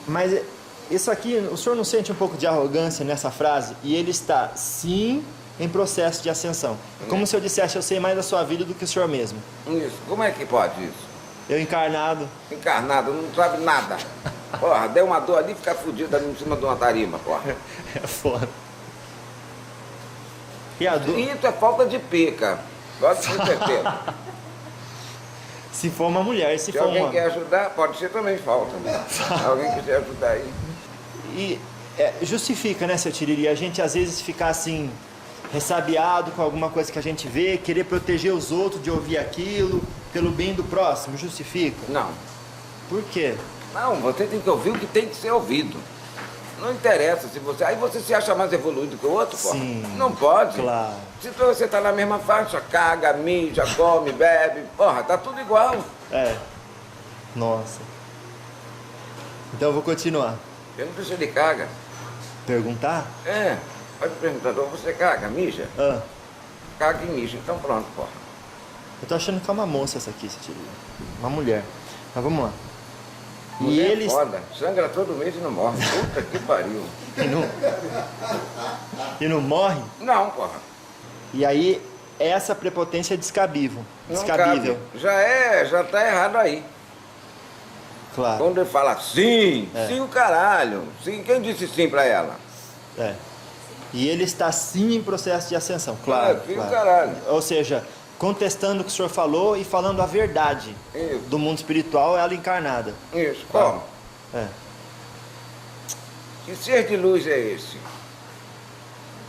Mas isso aqui, o senhor não sente um pouco de arrogância nessa frase? E ele está, sim, em processo de ascensão. Como se eu dissesse, eu sei mais da sua vida do que o senhor mesmo. Isso. Como é que pode isso? Eu encarnado. Encarnado, não sabe nada. Porra, deu uma dor ali e fica fudido ali em cima de uma tarima, porra. É foda. E a dor? Isso é falta de pica. Pode ter certeza. Se for uma mulher, se for alguém uma... quer ajudar, pode ser também falta. Né? Alguém quiser ajudar aí. E justifica, né, seu Tiriri, a gente às vezes ficar assim, ressabiado com alguma coisa que a gente vê, querer proteger os outros de ouvir aquilo, pelo bem do próximo, justifica? Não. Por quê? Não, você tem que ouvir o que tem que ser ouvido. Não interessa se você... Aí você se acha mais evoluído que o outro, pô? Sim. Não pode. Claro. Se você tá na mesma faixa, caga, mija, come, bebe, porra, tá tudo igual. É. Nossa. Então eu vou continuar. Pergunta se ele caga. Perguntar? É, pode perguntar, você caga, mija? Ah, Caga e mija, então pronto, porra. eu tô achando que é uma moça essa aqui, seu Tiriri. Uma mulher. Mas vamos lá. E Mulher eles... foda, sangra todo mês e não morre. Puta que pariu. E não morre? Não, porra. E aí, essa prepotência é descabível. Não Descabível. cabe. Já tá errado aí. Claro. Quando ele fala sim, sim o caralho. Sim, quem disse sim pra ela? É. E ele está sim em processo de ascensão, claro. Sim o claro. caralho. Ou seja, contestando o que o senhor falou e falando a verdade Isso. do mundo espiritual, ela encarnada. Isso, como? É. Que ser de luz é esse?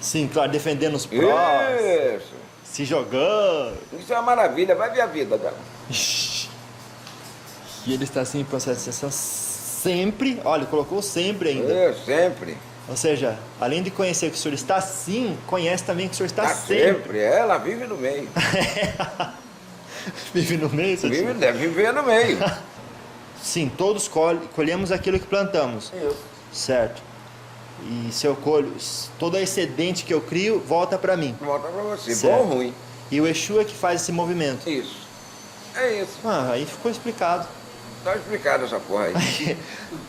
Sim, claro, defendendo os prós, Isso. se jogando. Isso é uma maravilha, vai ver a vida dela. E ele está assim em processo de ascensão sempre, olha, colocou sempre ainda. Sempre. Ou seja, além de conhecer que o senhor está assim, conhece também que o senhor está Tá sempre. Ela vive no meio. Vive no meio, seu tio? Deve viver no meio. Sim, todos colhemos aquilo que plantamos. Isso. Certo. E se eu colho, todo excedente que eu crio, volta para mim. Volta pra você, Certo. bom ou ruim. E o Exu é que faz esse movimento. Isso. É isso. Ah, aí ficou explicado. Tá explicado essa porra aí.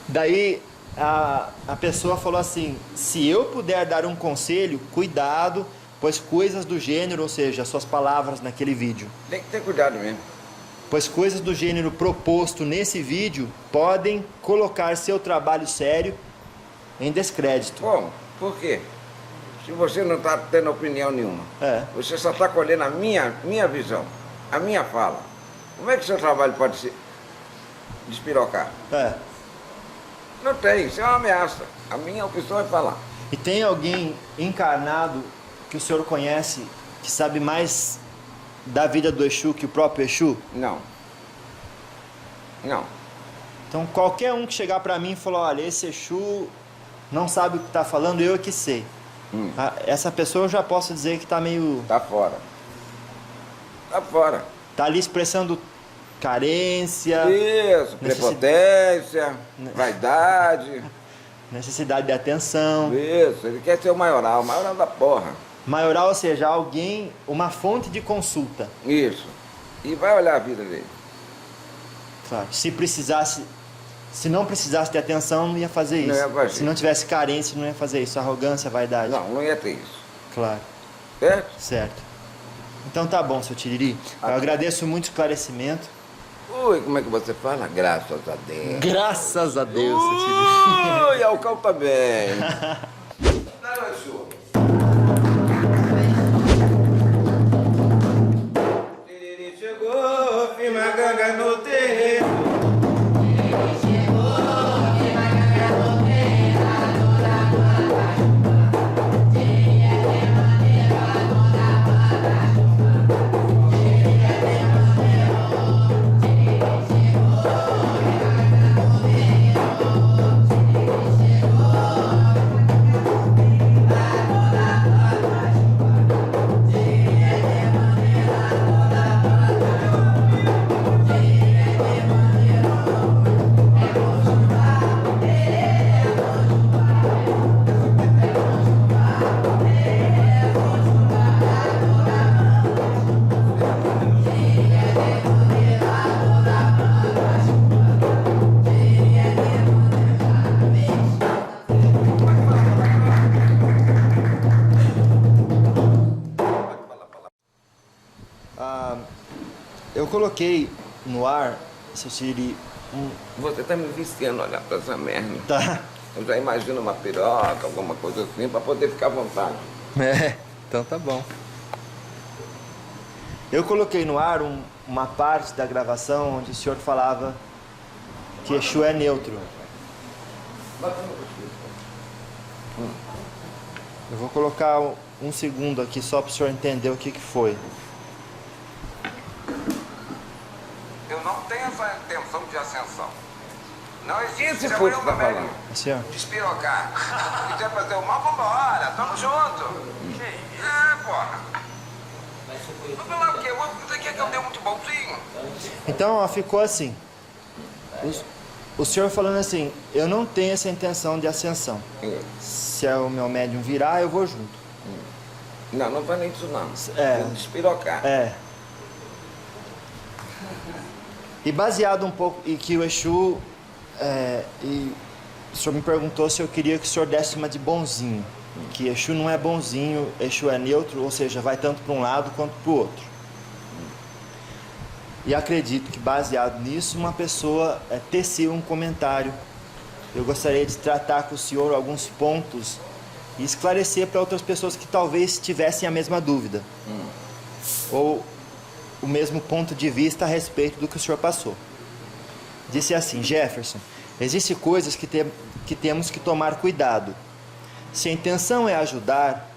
Daí a pessoa falou assim, se eu puder dar um conselho, cuidado, pois coisas do gênero, ou seja, suas palavras naquele vídeo, Tem que ter cuidado mesmo. pois coisas do gênero proposto nesse vídeo podem colocar seu trabalho sério em descrédito. Bom, por quê? Se você não está tendo opinião nenhuma, É. você só está colhendo a minha visão, a minha fala. Como é que seu trabalho pode se despirocar? É. Não tem, isso é uma ameaça. A minha opção é falar. E tem alguém encarnado que o senhor conhece, que sabe mais da vida do Exu que o próprio Exu? Não. Não. Então qualquer um que chegar pra mim e falar, olha, esse Exu não sabe o que tá falando, eu é que sei. Essa pessoa eu já posso dizer que tá meio... Tá fora. Tá fora. Tá ali expressando carência, Isso, prepotência, vaidade. necessidade de atenção. Isso, ele quer ser o maioral da porra. Maioral, ou seja, alguém, uma fonte de consulta. Isso. E vai olhar a vida dele. Claro. Se não precisasse de atenção, não ia fazer Não isso. ia fazer. Se não tivesse carência, não ia fazer isso. Arrogância, vaidade. Não ia ter isso. Claro. Certo? Certo. Então tá bom, seu Tiriri. Eu agradeço muito o esclarecimento. Ui, como é que você fala? Graças a Deus. Graças a Deus, seu Tiriri. Ui, Alcão também. Não é sua. Tiriri chegou, firma a ganga no terreno. coloquei no ar, seu Siri, Você tá me viciando a olhar pra essa merda. Tá. Eu já imagino uma piroca, alguma coisa assim, pra poder ficar à vontade. Então tá bom. Eu coloquei no ar uma parte da gravação onde o senhor falava que Exu é neutro. Eu vou colocar um segundo aqui só para o senhor entender o que foi. Eu não tenho essa intenção de ascensão. Não existe esse puto tá falando. Assim, ó. Despirocar. Se quiser fazer o mal, vambora. Tamo junto. Porra. Mas falar o quê? Você quer que eu dê muito bonzinho? Então, ó, ficou assim. O senhor falando assim, eu não tenho essa intenção de ascensão. Se é o meu médium virar, eu vou junto. Não, não falei isso não. É. Vou despirocar. É. E baseado um pouco, e que o Exu, e o senhor me perguntou se eu queria que o senhor desse uma de bonzinho. Que Exu não é bonzinho, Exu é neutro, ou seja, vai tanto para um lado quanto para o outro. E acredito que baseado nisso, uma pessoa teceu um comentário. Eu gostaria de tratar com o senhor alguns pontos e esclarecer para outras pessoas que talvez tivessem a mesma dúvida. Ou o mesmo ponto de vista a respeito do que o senhor passou. Disse assim: Jefferson, existem coisas que temos que tomar cuidado. Se a intenção é ajudar,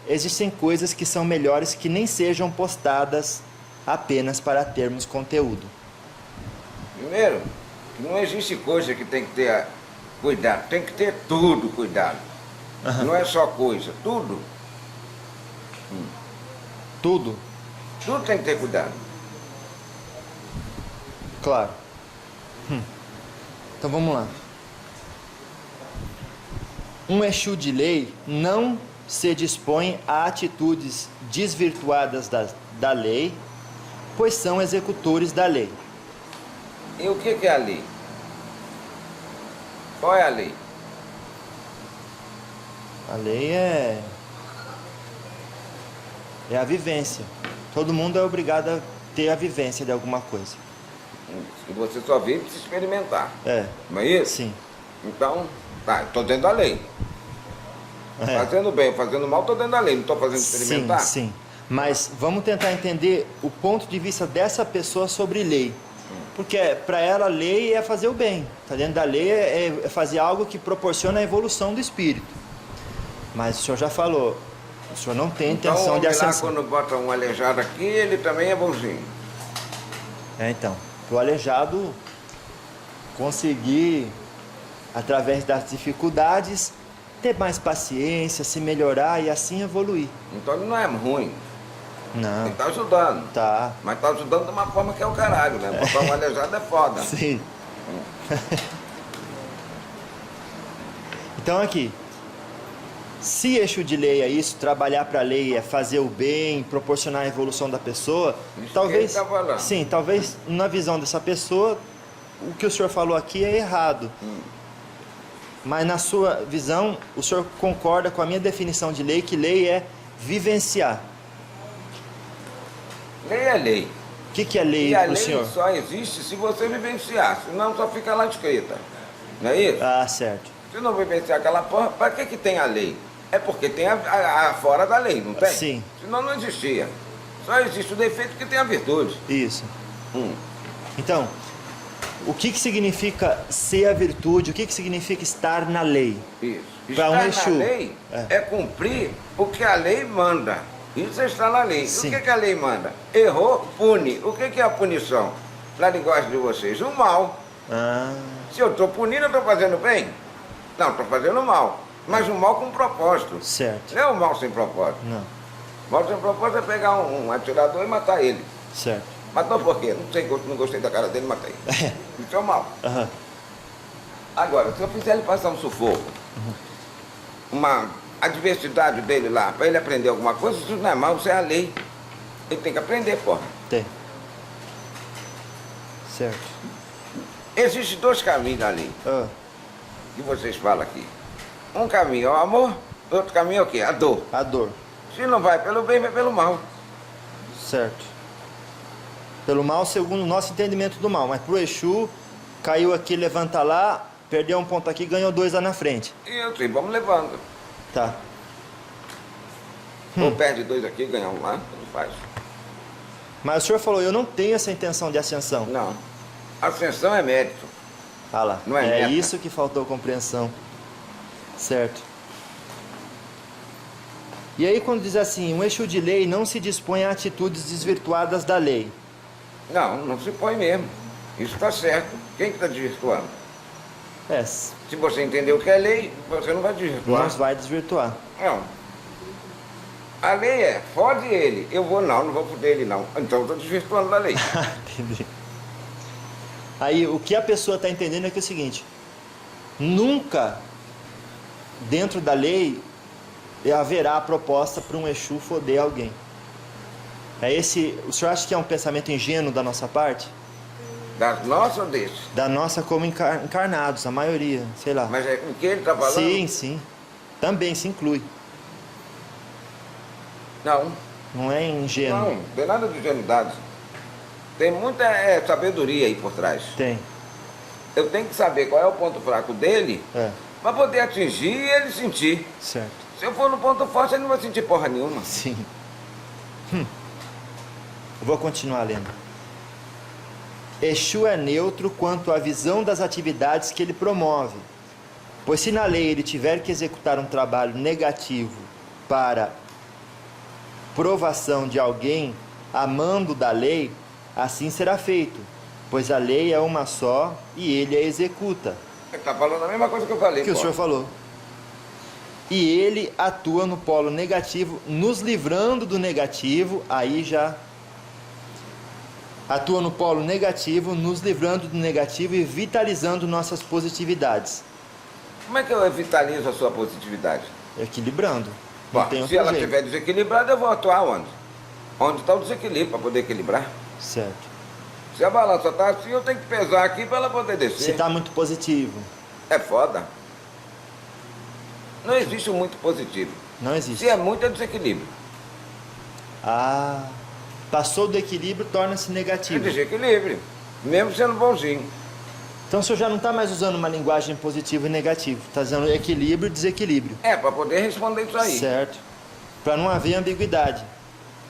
existem coisas que são melhores que nem sejam postadas apenas para termos conteúdo. Primeiro, não existe coisa que tem que ter cuidado, tem que ter tudo cuidado. Não é só coisa, tudo. Tudo? Tudo tem que ter cuidado. Claro. Então vamos lá. Um Exu de lei não se dispõe a atitudes desvirtuadas da lei, pois são executores da lei. E o que é a lei? Qual é a lei? A lei é a vivência. Todo mundo é obrigado a ter a vivência de alguma coisa. E você só vive se experimentar. É. Não é isso? Sim. Então, tá, estou dentro da lei. É. Fazendo bem, fazendo mal, estou dentro da lei. Não estou fazendo experimentar? Sim. Mas vamos tentar entender o ponto de vista dessa pessoa sobre lei. Porque para ela a lei é fazer o bem. Tá dentro da lei é fazer algo que proporciona a evolução do espírito. Mas o senhor já falou, o senhor não tem intenção de ascensão. Então, quando bota um aleijado aqui, ele também é bonzinho. Então, o aleijado conseguir, através das dificuldades, ter mais paciência, se melhorar e assim evoluir. Então ele não é ruim. Não. Ele está ajudando. Tá. Mas está ajudando de uma forma que é o caralho, né? Botar um aleijado é foda. Sim. Então aqui, se Exu de lei é isso, trabalhar para a lei é fazer o bem, proporcionar a evolução da pessoa, Isso talvez, que ele tá falando. sim, talvez na visão dessa pessoa, o que o senhor falou aqui é errado. Mas na sua visão, o senhor concorda com a minha definição de lei, que lei é vivenciar. Lei é lei. O que é lei E a para o lei senhor? só existe se você vivenciar, senão só fica lá escrita. Não é isso? Ah, certo. Se não vivenciar aquela porra, para que tem a lei? É porque tem a fora da lei, não tem? Sim. Senão não existia. Só existe o defeito que tem a virtude. Isso. Então, o que significa ser a virtude? O que significa estar na lei? Isso. Pra um Estar Exu. na lei é cumprir o que a lei manda. Isso está na lei. Sim. O que a lei manda? Errou, pune. O que é a punição? Na linguagem de vocês, o mal. Ah, Se eu estou punindo, eu estou fazendo bem? Não, estou fazendo mal. Mas o mal com propósito. certo. Não é o mal sem propósito. Não, O mal sem propósito é pegar um atirador e matar ele. certo. Matou por quê? Não sei, não gostei da cara dele, matei. Isso é o mal. Aham. Agora, se eu fizer ele passar um sufoco, uma adversidade dele lá, para ele aprender alguma coisa, isso não é mal, isso é a lei. Ele tem que aprender, porra. Tem. Certo. Existem dois caminhos da lei, Ah, que vocês falam aqui. Um caminho é o amor, outro caminho é o quê? A dor. a dor. Se não vai pelo bem, vai pelo mal. Certo. Pelo mal, segundo o nosso entendimento do mal. Mas pro Exu, caiu aqui, levanta lá, perdeu um ponto aqui, ganhou 2 lá na frente. Isso, e vamos levando. Tá. Ou perde 2 aqui, ganha um lá, tudo faz. Mas o senhor falou, eu não tenho essa intenção de ascensão. Não. Ascensão é mérito. Ah lá, Não é meta. isso que faltou compreensão. Certo. E aí quando diz assim, um Exu de lei não se dispõe a atitudes desvirtuadas da lei. Não, não se põe mesmo. Isso está certo. Quem que está desvirtuando? É, Se você entender o que é lei, você não vai desvirtuar. não vai desvirtuar. Não. A lei é, fode ele. Eu vou não vou foder ele não. Então eu estou desvirtuando da lei. Entendi. Aí o que a pessoa está entendendo é que é o seguinte, nunca dentro da lei haverá a proposta para um Exu foder alguém. O senhor acha que é um pensamento ingênuo da nossa parte? Das nossas ou desses? Da nossa como encarnados, a maioria, sei lá. Mas é com que ele está falando? Sim, sim. Também se inclui. Não. Não é ingênuo. Não, tem nada de ingenuidade. Tem muita sabedoria aí por trás. Tem. Eu tenho que saber qual é o ponto fraco dele É, para poder atingir e ele sentir. certo. Se eu for no ponto forte, ele não vai sentir porra nenhuma. Sim. Eu vou continuar lendo. Exu é neutro quanto à visão das atividades que ele promove. Pois se na lei ele tiver que executar um trabalho negativo para provação de alguém a mando da lei, assim será feito, pois a lei é uma só e ele a executa. Ele está falando a mesma coisa que eu falei. Que o senhor falou. E ele atua no polo negativo, nos livrando do negativo, aí já atua no polo negativo, nos livrando do negativo e vitalizando nossas positividades. Como é que eu vitalizo a sua positividade? Equilibrando. Bom, Não tem se outro ela jeito. estiver desequilibrada, eu vou atuar onde? Onde está o desequilíbrio para poder equilibrar? Certo. Se a balança está assim, eu tenho que pesar aqui para ela poder descer. Se está muito positivo, É foda. Não existe um muito positivo. não existe. Se é muito, é desequilíbrio. Ah, passou do equilíbrio, torna-se É negativo. desequilíbrio. Mesmo sendo bonzinho. Então o senhor já não está mais usando uma linguagem positivo e negativo. Está usando equilíbrio e desequilíbrio. É, para poder responder isso aí. Certo. Para não haver ambiguidade.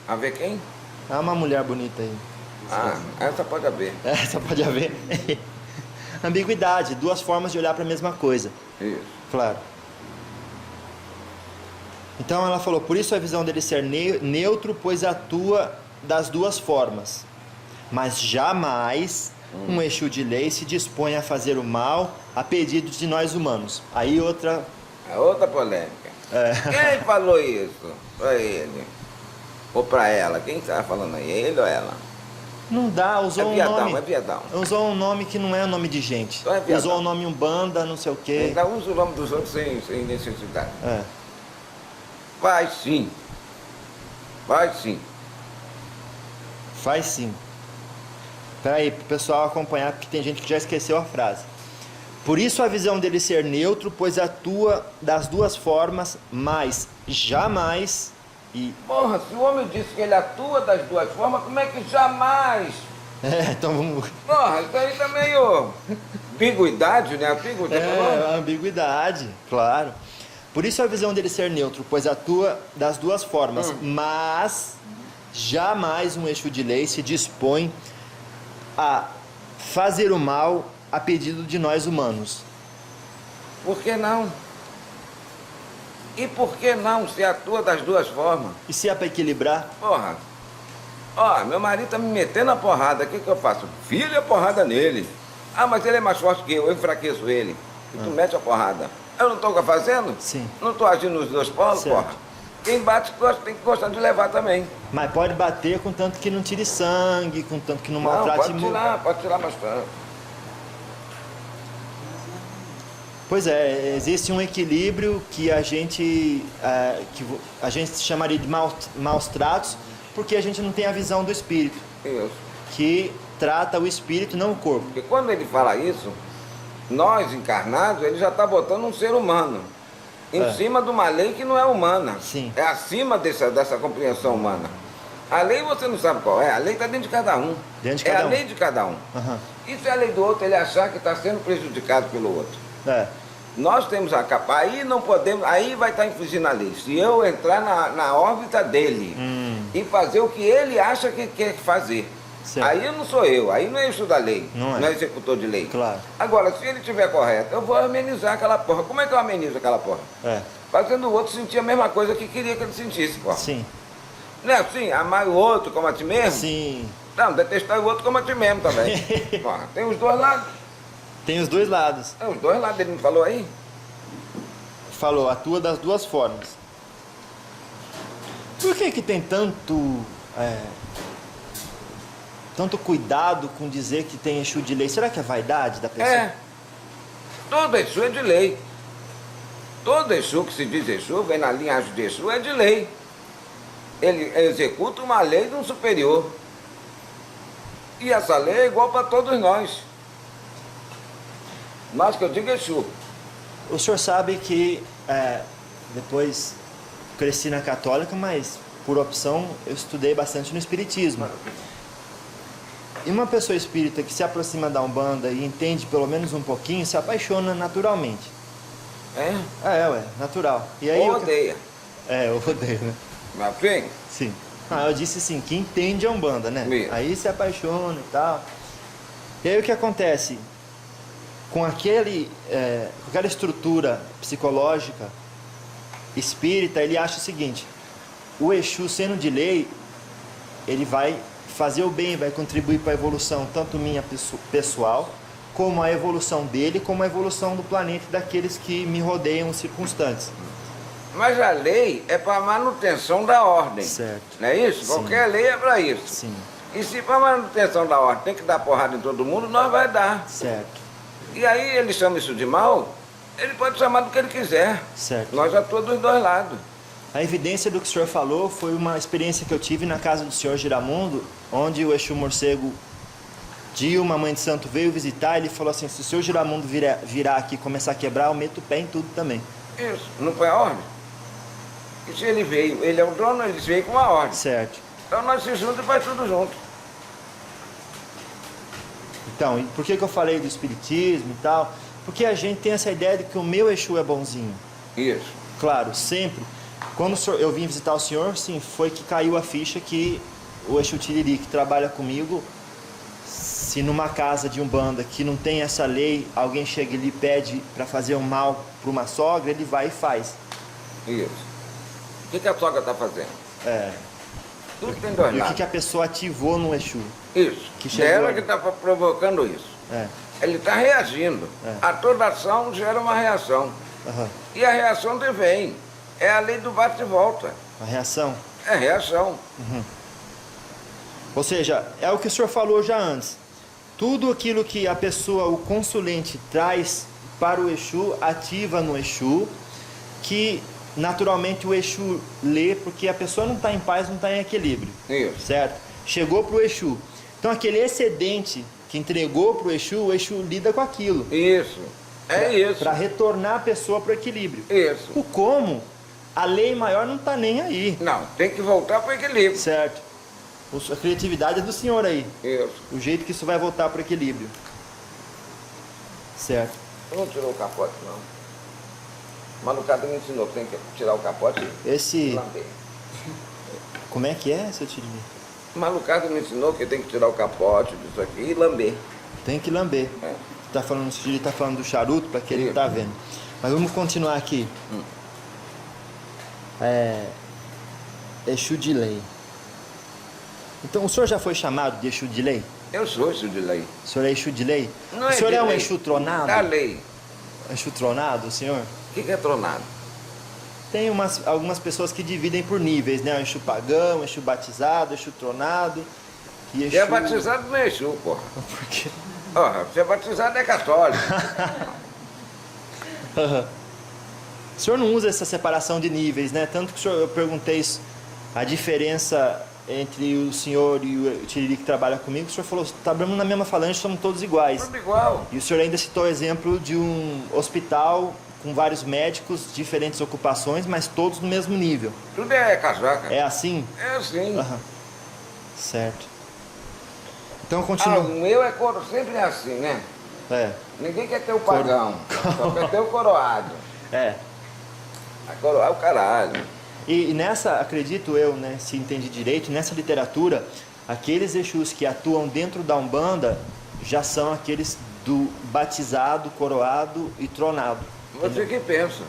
A ver quem? Há uma mulher bonita aí. Ah, essa pode haver. Essa pode haver. Ambiguidade, 2 formas de olhar para a mesma coisa. Isso. Claro. Então ela falou, por isso a visão dele ser neutro, pois atua das 2 formas. Mas jamais um Exu de lei se dispõe a fazer o mal a pedido de nós humanos. Aí outra... É outra polêmica. Quem falou isso para ele? Ou para ela? Quem estava falando aí? Ele ou ela? Não dá, usou viadão, um nome... é viadão. Usou um nome que não é nome de gente. Então é viadão. Usou o nome Umbanda, não sei o quê. Ainda usa o nome dos outros sem necessidade. É. Vai sim. Vai sim. Faz sim. Peraí, para o pessoal acompanhar, porque tem gente que já esqueceu a frase. Por isso a visão dele ser neutro, pois atua das 2 formas, mas jamais... E... Porra, se o homem disse que ele atua das 2 formas, como é que jamais? então vamos... Porra, isso aí tá meio... ambiguidade, né? ambiguidade, claro. Por isso a visão dele ser neutro, pois atua das 2 formas, mas jamais um Exu de lei se dispõe a fazer o mal a pedido de nós humanos. Por que não? E por que não se atua das 2 formas? E se é para equilibrar? Porra. Ó, meu marido tá me metendo a porrada, o que que eu faço? Filho a porrada nele. Ah, mas ele é mais forte que eu enfraqueço ele. E tu mete a porrada. Eu não tô fazendo? Sim. Não tô agindo nos 2 polos, Certo. porra? Quem bate tem que gostar de levar também. Mas pode bater com tanto que não tire sangue, com tanto que não Não, maltrate... pode tirar bastante. Pois é, existe um equilíbrio que a gente chamaria de maus tratos, porque a gente não tem a visão do espírito, Isso. que trata o espírito, não o corpo. Porque quando ele fala isso, nós encarnados, ele já está botando um ser humano em cima de uma lei que não é humana. Sim. É acima dessa compreensão humana. A lei você não sabe qual é, a lei está dentro de cada um. Dentro de cada é um. a lei de cada um. Aham. Isso é a lei do outro, ele achar que está sendo prejudicado pelo outro. É. Nós temos a capa, aí não podemos, aí vai estar infringindo a lei. Se eu entrar na órbita dele e fazer o que ele acha que quer fazer, Certo. aí não sou eu, aí não é isso da lei, Não é. não é executor de lei. Claro. Agora, se ele estiver correto, eu vou amenizar aquela porra. Como é que eu amenizo aquela porra? É. Fazendo o outro sentir a mesma coisa que queria que ele sentisse, porra. Sim. Não é assim? Amar o outro como a ti mesmo? Sim. Não, detestar o outro como a ti mesmo também. Porra, tem os dois lados. Tem os dois lados. Tem os dois lados, ele não falou aí? Falou, atua das duas formas. Por que tem tanto cuidado com dizer que tem Exu de lei? Será que é vaidade da pessoa? É. Todo Exu é de lei. Todo Exu que se diz Exu, vem na linhagem de Exu, é de lei. Ele executa uma lei de um superior. E essa lei é igual para todos nós. Nós que eu digo Exu. O senhor sabe que depois cresci na católica, mas por opção eu estudei bastante no espiritismo. E uma pessoa espírita que se aproxima da Umbanda e entende pelo menos um pouquinho, se apaixona naturalmente. É? Natural. E aí Ou odeia. eu odeio, né? Mas sim, Sim. Eu disse assim, que entende a Umbanda, né? Mesmo. Aí se apaixona e tal. E aí o que acontece? Com aquela estrutura psicológica espírita, ele acha o seguinte: o Exu, sendo de lei, ele vai fazer o bem, vai contribuir para a evolução, tanto minha pessoal, como a evolução dele, como a evolução do planeta e daqueles que me rodeiam, os circunstantes. mas a lei é para manutenção da ordem. Certo. Não é isso? Sim. Qualquer lei é para isso. Sim, E se para manutenção da ordem tem que dar porrada em todo mundo, nós vai dar. certo, E aí ele chama isso de mal, ele pode chamar do que ele quiser. certo. Nós atuamos dos dois lados. A evidência do que o senhor falou foi uma experiência que eu tive na casa do senhor Giramundo, onde o Exu Morcego Dilma, mãe de santo, veio visitar. Ele falou assim: se o senhor Giramundo virar aqui e começar a quebrar, eu meto o pé em tudo também. Isso, não foi a ordem? E se ele veio, ele é o dono, ele veio com a ordem. Certo. Então nós se juntamos e faz tudo junto. Então, e por que eu falei do espiritismo e tal? Porque a gente tem essa ideia de que o meu Exu é bonzinho. Isso. Claro, sempre. Quando eu vim visitar o senhor, sim, foi que caiu a ficha que o Exu Tiriri, que trabalha comigo, se numa casa de Umbanda que não tem essa lei, alguém chega e lhe pede para fazer um mal para uma sogra, ele vai e faz. Isso. O que a sogra está fazendo? É. Tudo tem dois E o lados. que a pessoa ativou no Exu? Isso. que chegou Ela ali? que está provocando isso. É. Ele está reagindo. É. A toda ação gera uma reação. Aham. E a reação vem. É a lei do bate e volta. A reação. É reação. Ou seja, é o que o senhor falou já antes. Tudo aquilo que a pessoa, o consulente, traz para o Exu, ativa no Exu, que naturalmente o Exu lê, porque a pessoa não está em paz, não está em equilíbrio. Isso. Certo? Chegou para o Exu. Então aquele excedente que entregou para o Exu lida com aquilo. Isso. É isso. Para retornar a pessoa para o equilíbrio. Isso. O como, a lei maior não está nem aí. Não, tem que voltar para o equilíbrio. Certo? A criatividade é do senhor aí. Isso. O jeito que isso vai voltar para o equilíbrio. Certo. Eu não tirou o capote, não. O malucado me ensinou que tem que tirar o capote e Esse. lamber. Como é que é, seu Tiriri? O malucado me ensinou que tem que tirar o capote disso aqui e lamber. Tem que lamber. É. Tá falando, o Tiriri tá falando do charuto, para quem não Isso. tá vendo. Mas vamos continuar aqui. Exu de lei. Então, o senhor já foi chamado de Exu de lei? Eu sou isso de lei. O senhor é Exu de lei? Não O senhor de é um lei. Exu tronado? Da lei. Exu tronado, o senhor? O que é tronado? Tem algumas pessoas que dividem por níveis, né? O Exu pagão, Exu batizado, Exu tronado e Exu... Você é batizado no Exu, porra. Por quê? Ó, você é batizado é católico. O senhor não usa essa separação de níveis, né? Tanto que eu perguntei a diferença entre o senhor e o Tiriri que trabalha comigo, o senhor falou, trabalhamos na mesma falange, somos todos iguais. Tudo igual. E o senhor ainda citou o exemplo de um hospital com vários médicos, diferentes ocupações, mas todos no mesmo nível. Tudo é casaca. É assim? É assim. Aham. Certo. Então Ah, continua. o meu é coro, sempre é assim, né? É, Ninguém quer ter o pagão, só quer ter o coroado. é. A coroar é o caralho. E nessa, acredito eu, né, se entendi direito, nessa literatura, aqueles Exus que atuam dentro da Umbanda já são aqueles do batizado, coroado e tronado. Você que pensa.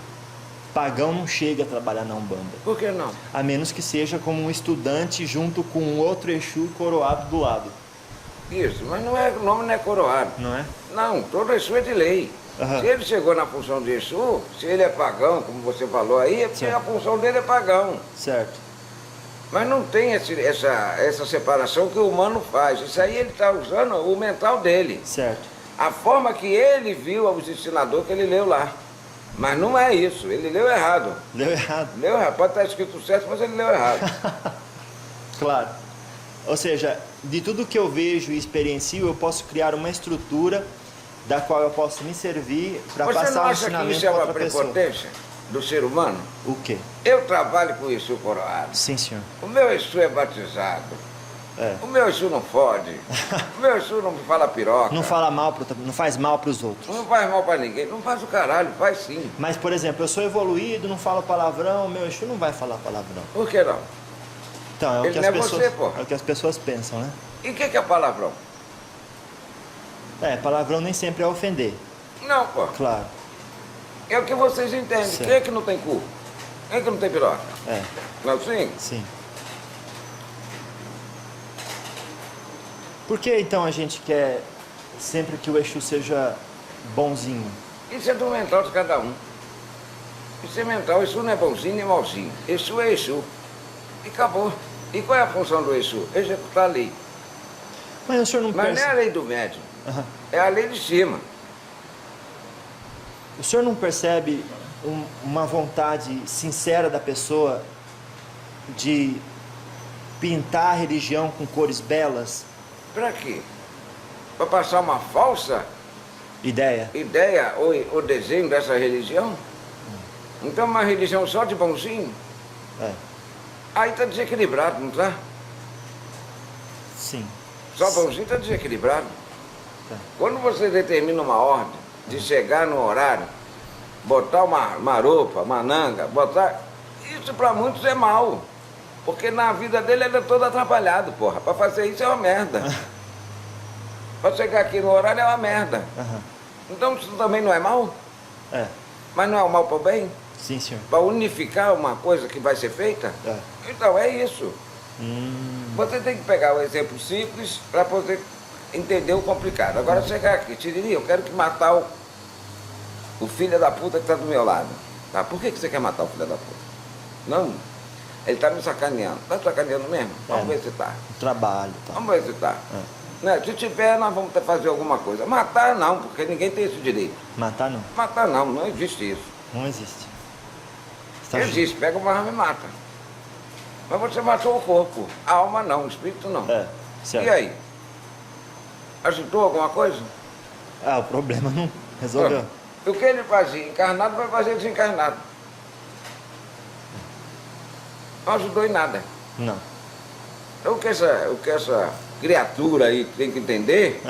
Pagão não chega a trabalhar na Umbanda. Por que não? A menos que seja como um estudante junto com um outro Exu coroado do lado. Isso, mas não é, o nome não é coroado. Não é? Não, todo Exu é de lei. Aham. Se ele chegou na função de Exu, se ele é pagão, como você falou aí, é porque Certo. a função dele é pagão. Certo. Mas não tem essa separação que o humano faz. Isso aí ele está usando o mental dele. Certo. A forma que ele viu os ensinadores que ele leu lá. Mas não é isso, ele leu errado. Deu errado. Leu errado, pode estar escrito certo, mas ele leu errado. Claro. Ou seja, de tudo que eu vejo e experiencio, eu posso criar uma estrutura da qual eu posso me servir para Você não passar o acha que ensinamento isso é para uma outra pessoa. prepotência do ser humano? O quê? Eu trabalho com Exu coroado. Sim, senhor. O meu Exu é batizado. É. O meu Exu não fode. O meu Exu não fala piroca. Não fala mal, não faz mal para os outros. Não faz mal pra ninguém. Não faz o caralho, faz sim. Mas, por exemplo, eu sou evoluído, não falo palavrão, meu Exu não vai falar palavrão. Por que não? Então, é o Ele que não as é pessoas, você, pô. é o que as pessoas pensam, né? E o que é palavrão? É, palavrão nem sempre é ofender, Não, pô. claro. É o que vocês entendem. Certo. Quem é que não tem cu? Quem é que não tem piroca? É, Não é assim? sim. Por que então a gente quer sempre que o Exu seja bonzinho? Isso é do mental de cada um. Isso é mental. Exu não é bonzinho nem malzinho. Exu é Exu. E acabou. E qual é a função do Exu? Executar a lei. Mas o senhor não Mas não é percebe. a lei do médium. Aham. É a lei de cima. O senhor não percebe uma vontade sincera da pessoa de pintar a religião com cores belas? Pra quê? Pra passar uma falsa Ideia? ideia ou desenho dessa religião? Então uma religião só de bonzinho? É, Aí tá desequilibrado, não tá? sim. Só bonzinho tá desequilibrado. Tá. Quando você determina uma ordem de chegar no horário, botar uma roupa, uma nanga, botar... Isso pra muitos é mal. Porque na vida dele ele é todo atrapalhado, porra. Pra fazer isso é uma merda. Pra chegar aqui no horário é uma merda. Aham. Então isso também não é mal? É, Mas não é o mal pro bem? sim, senhor. Para unificar uma coisa que vai ser feita? É. Então é isso. Hum, Você tem que pegar o exemplo simples para poder entender o complicado. Agora chegar aqui, Tiriri, eu quero que matar o filho da puta que está do meu lado. Tá? Por que você quer matar o filho da puta? Não, ele está me sacaneando. Está sacaneando mesmo? Vamos ver se está. trabalho, tá. Vamos ver se está. Né? Se tiver, nós vamos ter que fazer alguma coisa. Matar não, porque ninguém tem esse direito. Matar não, Matar não, não existe isso. não existe. Você tá- Existe, pega uma arma e mata. Mas você matou o corpo, a alma não, o espírito não. É, certo. E aí? Ajudou alguma coisa? Ah, o problema não resolveu. O que ele fazia encarnado vai fazer desencarnado. Não ajudou em nada. Não. Então o que essa criatura aí tem que entender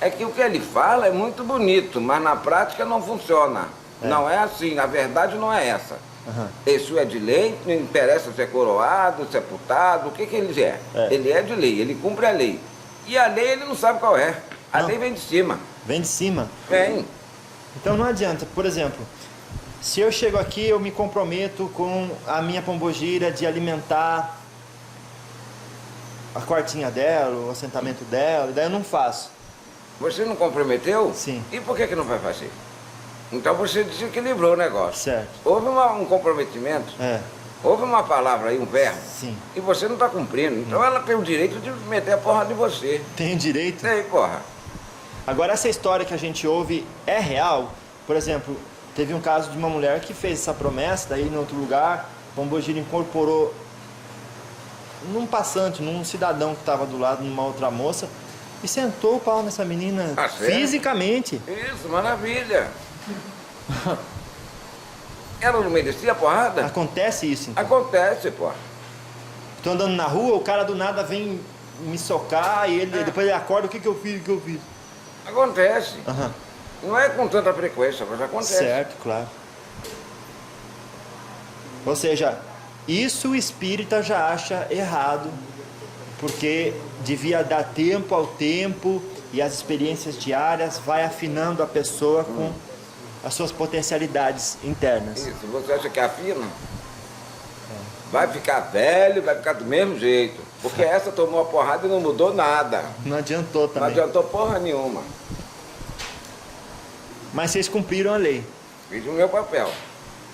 é que o que ele fala é muito bonito, mas na prática não funciona. É. Não é assim, a verdade não é essa. Aham. Isso é de lei, não interessa se é coroado, sepultado, o que ele é. É. Ele é de lei, ele cumpre a lei. E a lei ele não sabe qual é. A Não. lei vem de cima. Vem de cima. Vem. Então não adianta, por exemplo, se eu chego aqui, eu me comprometo com a minha pombogira de alimentar a quartinha dela, o assentamento dela, e daí eu não faço. Você não comprometeu? Sim. E por que não vai fazer? Então você desequilibrou o negócio. Certo. Houve um comprometimento, É, houve uma palavra aí, um verbo, sim. e você não está cumprindo. Então ela tem o direito de meter a porra de você. Tenho direito. Tem, porra. Agora, essa história que a gente ouve é real? Por exemplo, teve um caso de uma mulher que fez essa promessa, daí em outro lugar, a pombogira incorporou num passante, num cidadão que estava do lado, numa outra moça, e sentou o pau nessa menina Ah, sério? fisicamente. Isso, maravilha. Ela não merecia a porrada? Acontece isso, então. Acontece, porra. Tô andando na rua, o cara do nada vem me socar e depois ele acorda, o que eu fiz, o que eu fiz? Acontece. Aham. Não é com tanta frequência, mas acontece. Certo, claro. Ou seja, isso o espírita já acha errado, porque devia dar tempo ao tempo e as experiências diárias vai afinando a pessoa com as suas potencialidades internas. Isso, você acha que afina? Vai ficar velho, vai ficar do mesmo jeito. Porque essa tomou a porrada e não mudou nada. Não adiantou Não também. adiantou porra nenhuma. Mas vocês cumpriram a lei, Fiz o meu papel.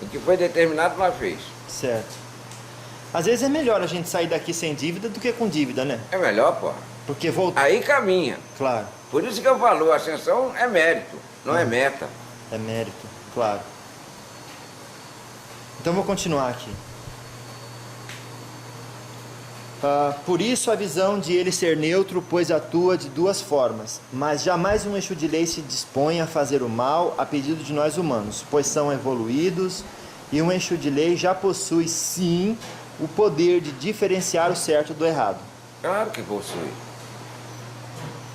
O que foi determinado, nós fez. certo? Às vezes é melhor a gente sair daqui sem dívida do que com dívida, né? É melhor, porra. Porque voltar, Aí caminha. claro, Por isso que eu falo, a ascensão é mérito, não é meta. é mérito, claro. Então vou continuar aqui. Por isso a visão de ele ser neutro, pois atua de duas formas, mas jamais um Exu de lei se dispõe a fazer o mal a pedido de nós humanos, pois são evoluídos e um Exu de lei já possui sim o poder de diferenciar o certo do errado. Claro que possui.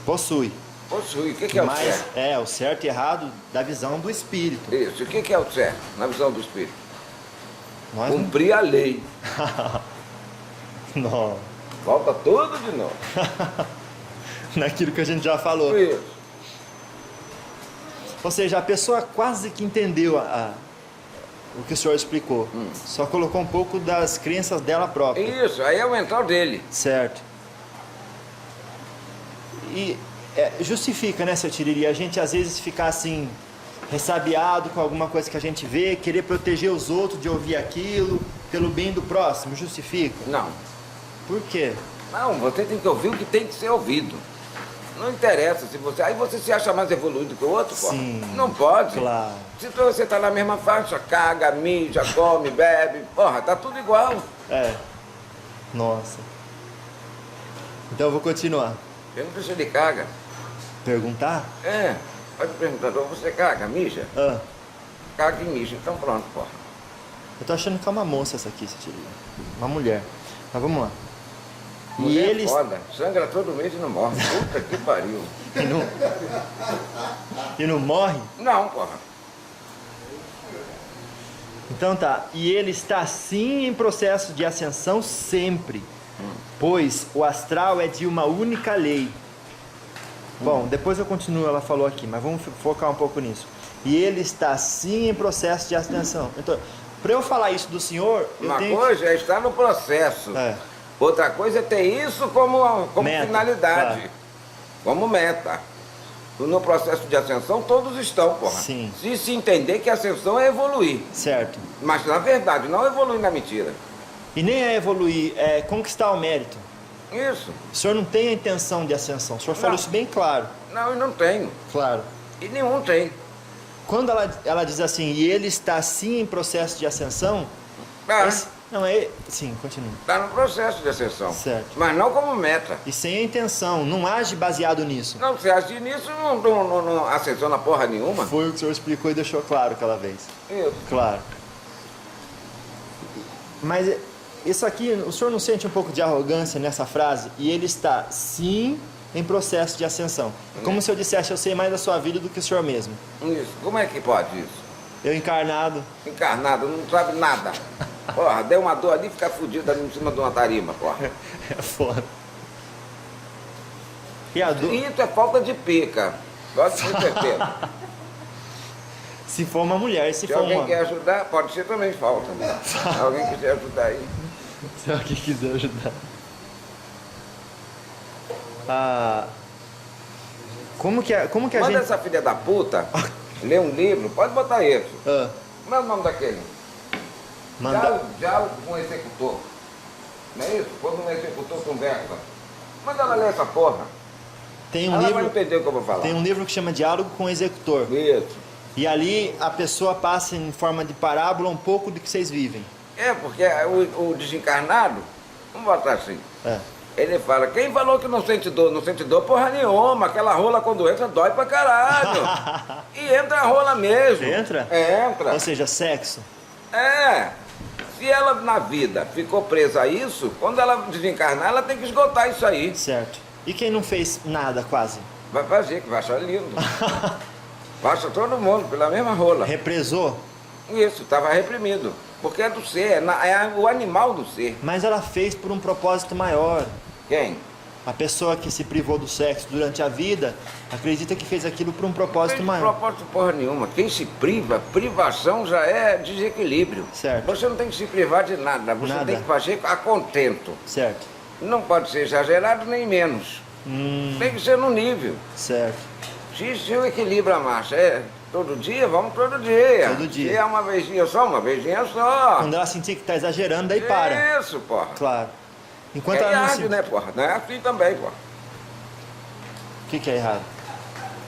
Possui, Possui. O que é o mas certo? é o certo e errado da visão do espírito. Isso. O que é o certo, na visão do espírito? Nós não... Cumprir a lei. não. Volta tudo de novo. Naquilo que a gente já falou. Isso. Ou seja, a pessoa quase que entendeu o que o senhor explicou. Só colocou um pouco das crenças dela própria. Isso, aí é o mental dele. Certo. E justifica, né, seu Tiriri? A gente às vezes ficar assim, ressabiado com alguma coisa que a gente vê, querer proteger os outros de ouvir aquilo, pelo bem do próximo, justifica? Não. Por quê? Não, você tem que ouvir o que tem que ser ouvido. Não interessa se você. Aí você se acha mais evoluído que o outro, pô. Sim. Não pode. Claro. Se você tá na mesma faixa, caga, mija, come, bebe, porra, tá tudo igual. É. Nossa. Então eu vou continuar. Pergunta se ele caga. Perguntar? É, pode perguntar, você caga, mija? Ah, Caga e mija, então pronto, porra. eu tô achando que é uma moça essa aqui, seu Tiriri. Uma mulher. Mas vamos lá. E Mulher eles. foda, sangra todo mês e não morre. Puta que pariu. E não morre? Não, porra. Então tá. E ele está sim em processo de ascensão sempre. Pois o astral é de uma única lei. Bom, depois eu continuo, ela falou aqui, mas vamos focar um pouco nisso. E ele está sim em processo de ascensão. Então, para eu falar isso do senhor, eu Uma tenho. coisa é estar no processo. É. Outra coisa é ter isso como Meta, finalidade, claro. como meta. No processo de ascensão todos estão, porra. Sim. Se entender que a ascensão é evoluir. Certo. Mas na verdade, não evoluir na mentira. E nem é evoluir, é conquistar o mérito. Isso. O senhor não tem a intenção de ascensão. O senhor falou Não. isso bem claro. Não, e não tenho. Claro. E nenhum tem. Quando ela diz assim, e ele está sim em processo de ascensão, Tá, não é. Sim, continua. tá no processo de ascensão. Certo. Mas não como meta. E sem a intenção, não age baseado nisso. Não, se agir nisso, não ascensão porra nenhuma. Foi o que o senhor explicou e deixou claro aquela vez. Isso. Claro. Mas isso aqui, o senhor não sente um pouco de arrogância nessa frase? E ele está sim em processo de ascensão. Como se eu dissesse, eu sei mais da sua vida do que o senhor mesmo. Isso. Como é que pode isso? Eu encarnado. Encarnado, não sabe nada. Porra, deu uma dor ali e fica fudido ali em cima de uma tarima, porra. É foda. E a dor, Isso é falta de pica. Pode ter certeza. se for uma mulher, se Se for alguém uma... quer ajudar, pode ser também falta. Se alguém quiser ajudar aí. Se alguém quiser ajudar. Como que a Manda gente... essa filha da puta ler um livro, pode botar isso. Ah, Como é o nome daquele? manda... Diálogo com o executor. Não é isso? Quando um executor conversa. Manda ela ler essa porra. Tem um Ela vai livro... entender o que eu vou falar. Tem um livro que chama Diálogo com o Executor. Isso. E ali a pessoa passa em forma de parábola um pouco do que vocês vivem. É, porque o desencarnado, vamos botar assim, É. ele fala, quem falou que não sente dor? Não sente dor porra nenhuma, aquela rola quando entra dói pra caralho. E entra a rola mesmo. Entra? Entra. Ou seja, sexo. É. Se ela na vida ficou presa a isso, quando ela desencarnar, ela tem que esgotar isso aí. Certo. E quem não fez nada quase? Vai fazer, que vai achar lindo. Passa todo mundo pela mesma rola. Represou? Isso, estava reprimido. Porque é do ser, é o animal do ser. Mas ela fez por um propósito maior. Quem? A pessoa que se privou do sexo durante a vida acredita que fez aquilo por um propósito Não tem maior. propósito porra nenhuma. Quem se priva, privação já é desequilíbrio. Certo. Você não tem que se privar de nada, você Nada. tem que fazer a contento. Certo. Não pode ser exagerado nem menos. Tem que ser no nível. Certo. Se o equilíbrio a marcha é todo dia, vamos todo dia. Todo dia. Se é uma vezinha só, uma vezinha só. Quando ela sentir que está exagerando, daí para. Isso, porra. Claro. Enquanto É ela não arde, sentir... né, porra? Não é assim também, porra. O que é errado?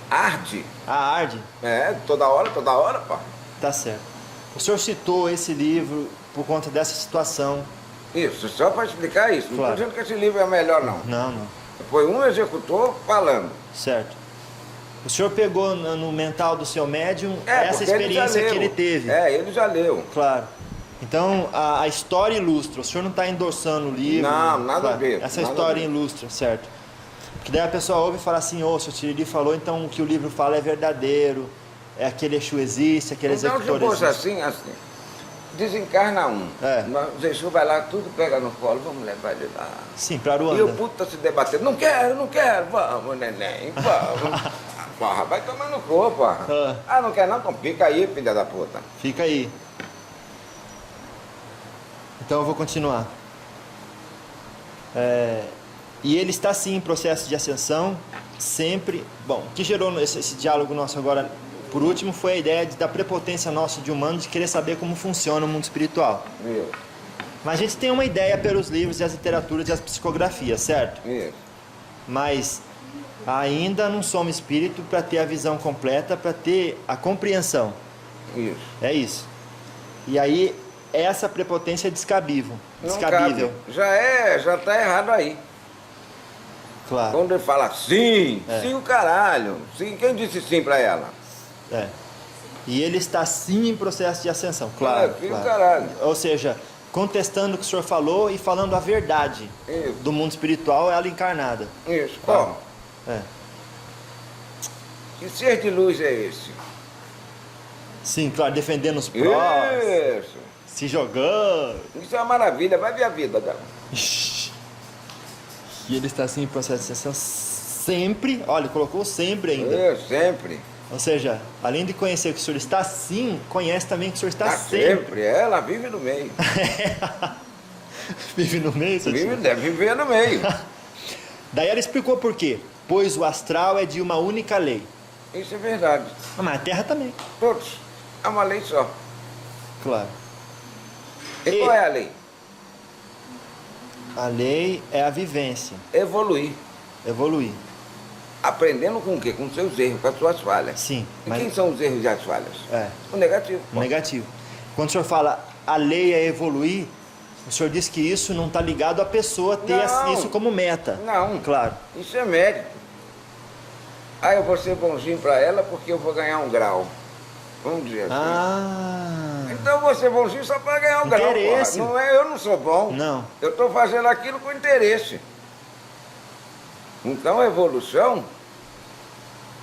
Arde. A arde? É, toda hora, porra. Tá certo. O senhor citou esse livro por conta dessa situação. Isso, só para explicar isso. Não Claro. estou dizendo que esse livro é melhor, não. Não. Foi um executor falando. Certo. O senhor pegou no mental do seu médium É, essa porque ele já experiência leu. que ele teve. É, ele já leu. Claro. Então, a história ilustra. O senhor não está endossando o livro. Não, nada a ver, Essa nada história a ver. ilustra, certo? Porque daí a pessoa ouve e fala assim, ô, seu Tiriri falou, então o que o livro fala é verdadeiro, é aquele Exu existe, aquele Então, executor se fosse existe. assim, desencarna um. É. O Exu vai lá, tudo pega no colo, vamos levar ele lá. Sim, pra E o Aruanda. puto tá se debatendo, não quero, vamos, neném, vamos. Porra, vai tomar no cu, porra. Ah, não quer não? Então fica aí, filha da puta. Fica aí. Então eu vou continuar. E ele está sim em processo de ascensão, sempre. Bom, o que gerou esse diálogo nosso agora, por último, foi a ideia da prepotência nossa de humano de querer saber como funciona o mundo espiritual. Isso, Mas a gente tem uma ideia pelos livros e as literaturas e as psicografias, certo? isso. Mas ainda não somos espírito para ter a visão completa, para ter a compreensão. Isso. É isso. E aí, essa prepotência é descabível. Não Descabível. cabe. Já tá errado aí. Claro. Quando ele fala sim, É. sim o caralho. Sim, quem disse sim pra ela? É. E ele está sim em processo de ascensão, claro. sim o claro. caralho. Ou seja, contestando o que o senhor falou e falando a verdade Isso. do mundo espiritual, ela encarnada. Isso, Claro. bom. É. Que ser de luz é esse? Sim, claro, defendendo os prós, Isso. se jogando. Isso é uma maravilha, vai ver a vida dela. E ele está assim em processo de ascensão sempre, olha, colocou sempre ainda. Eu sempre. Ou seja, além de conhecer que o senhor está sim, conhece também que o senhor está Tá sempre. sempre. Ela vive no meio. Vive no meio, seu tio? Deve viver no meio. Daí ela explicou por quê. Pois o astral é de uma única lei. Isso é verdade. Ah, mas a Terra também. Todos. É uma lei só. Claro. E qual é a lei? A lei é a vivência, Evoluir. evoluir. Aprendendo com o quê? Com seus erros, com as suas falhas. Sim, E mas quem são os erros e as falhas? é O negativo. negativo. Quando o senhor fala a lei é evoluir, o senhor diz que isso não está ligado à pessoa ter Não. isso como meta. Não. Claro. Isso é mérito. Ah, eu vou ser bonzinho para ela porque eu vou ganhar um grau. Vamos dizer assim. Ah, Então eu vou ser bonzinho só para ganhar um grau. Interesse. Porra. Não é, eu não sou bom. não. Eu estou fazendo aquilo com interesse. Então a evolução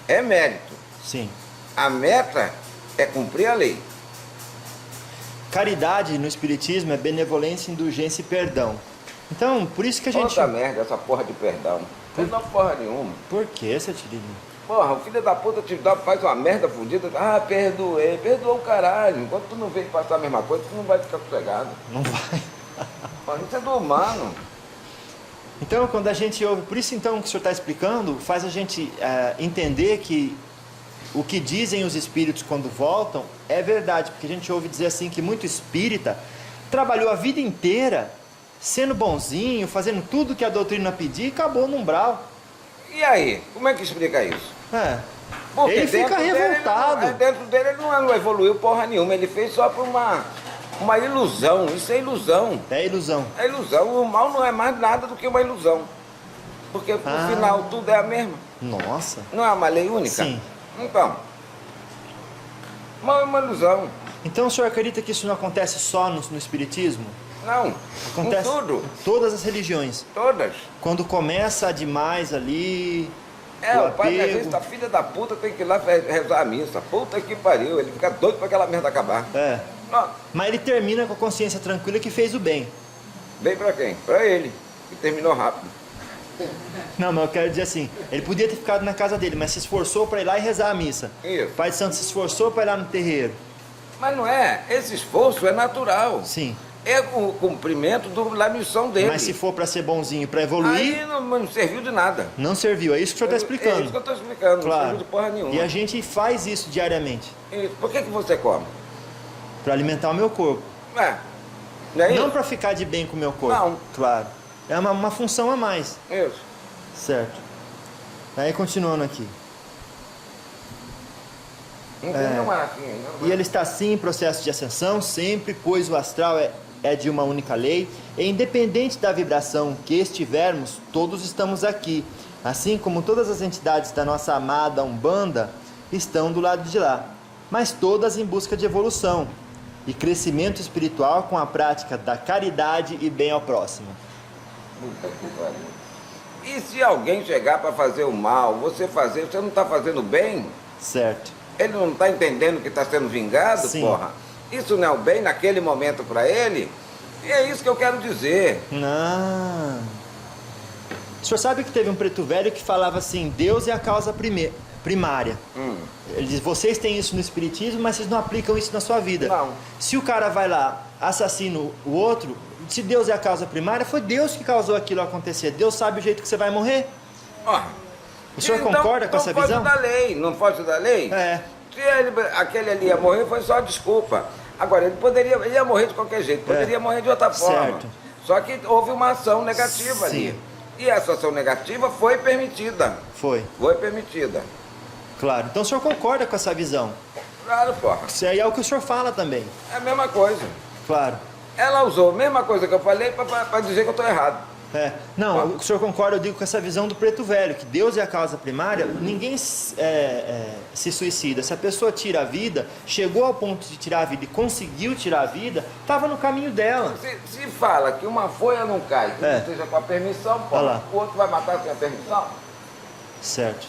é mérito. Sim. A meta é cumprir a lei. Caridade no Espiritismo é benevolência, indulgência e perdão. Então, por isso que a gente... Outra merda essa porra de perdão. Perdão porra nenhuma. Por que, seu Tiriri? Porra, o filho da puta faz uma merda fodida. Ah, perdoei. Perdoou o caralho. Enquanto tu não vem passar a mesma coisa, tu não vai ficar sossegado. Não vai. Porra, isso é do humano. Então, quando a gente ouve... Por isso, então, o que o senhor está explicando faz a gente entender que o que dizem os espíritos quando voltam é verdade. Porque a gente ouve dizer assim que muito espírita trabalhou a vida inteira sendo bonzinho, fazendo tudo que a doutrina pedia e acabou no umbral. E aí? Como é que explica isso? É. Porque Ele fica dentro dele, revoltado. dentro dele ele não evoluiu porra nenhuma. Ele fez só por uma ilusão. Isso é ilusão. É ilusão. É ilusão. O mal não é mais nada do que uma ilusão. Porque no final tudo é a mesma. Nossa. Não é uma lei única? Sim. Então, mal é uma ilusão. Então o senhor acredita que isso não acontece só no Espiritismo? Não, Acontece em tudo, em todas as religiões. todas. Quando começa demais ali, O padre às vezes, a filha da puta tem que ir lá rezar a missa. Puta que pariu, ele fica doido pra aquela merda acabar. É. Ó, Mas ele termina com a consciência tranquila que fez o bem. bem pra quem? Pra ele, que terminou rápido. Não, mas eu quero dizer assim, ele podia ter ficado na casa dele, mas se esforçou para ir lá e rezar a missa. Isso. O Pai de Santo se esforçou para ir lá no terreiro. Mas não é, esse esforço é natural. Sim. É o cumprimento da missão dele. Mas se for para ser bonzinho, para evoluir, Aí não serviu de nada. não serviu. É isso que o senhor está É isso explicando. que eu estou explicando, não Claro. serviu de porra nenhuma. E a gente faz isso diariamente, Isso. Por que você come? para alimentar o meu corpo. Não é Não isso? para ficar de bem com o meu corpo. Não. Claro. É uma função a mais. Isso. Certo. Aí continuando aqui. Não tem nenhuma assim aí, não. E ele está sim em processo de ascensão, sempre, pois o astral é de uma única lei. E independente da vibração que estivermos, todos estamos aqui. Assim como todas as entidades da nossa amada Umbanda estão do lado de lá. Mas todas em busca de evolução e crescimento espiritual com a prática da caridade e bem ao próximo. Puta que pariu. E se alguém chegar para fazer o mal, você não está fazendo bem? Certo. Ele não está entendendo que está sendo vingado, Sim. porra? Isso não é o bem naquele momento para ele? E é isso que eu quero dizer. Não. O senhor sabe que teve um preto velho que falava assim, Deus é a causa primária. Ele diz, vocês têm isso no Espiritismo, mas vocês não aplicam isso na sua vida. Não. Se o cara vai lá, assassina o outro, se Deus é a causa primária, foi Deus que causou aquilo acontecer. Deus sabe o jeito que você vai morrer. Ó, O senhor concorda com essa visão? Não foge da lei, não foge da lei? É. Se aquele ali ia morrer, foi só desculpa. Agora, ele ia morrer de qualquer jeito, poderia morrer de outra forma. Certo. Só que houve uma ação negativa Sim. ali. E essa ação negativa foi permitida. Foi, Foi permitida. claro. Então o senhor concorda com essa visão? Claro, porra. Isso aí é o que o senhor fala também. É a mesma coisa. Claro. Ela usou a mesma coisa que eu falei para dizer que eu estou errado. É. Não, o senhor concorda, eu digo com essa visão do preto velho, que Deus é a causa primária, ninguém se suicida. Se a pessoa tira a vida, chegou ao ponto de tirar a vida e conseguiu tirar a vida, estava no caminho dela. Se fala que uma folha não cai, que não esteja com a permissão, pô, Olha lá. o outro vai matar sem a permissão? Certo.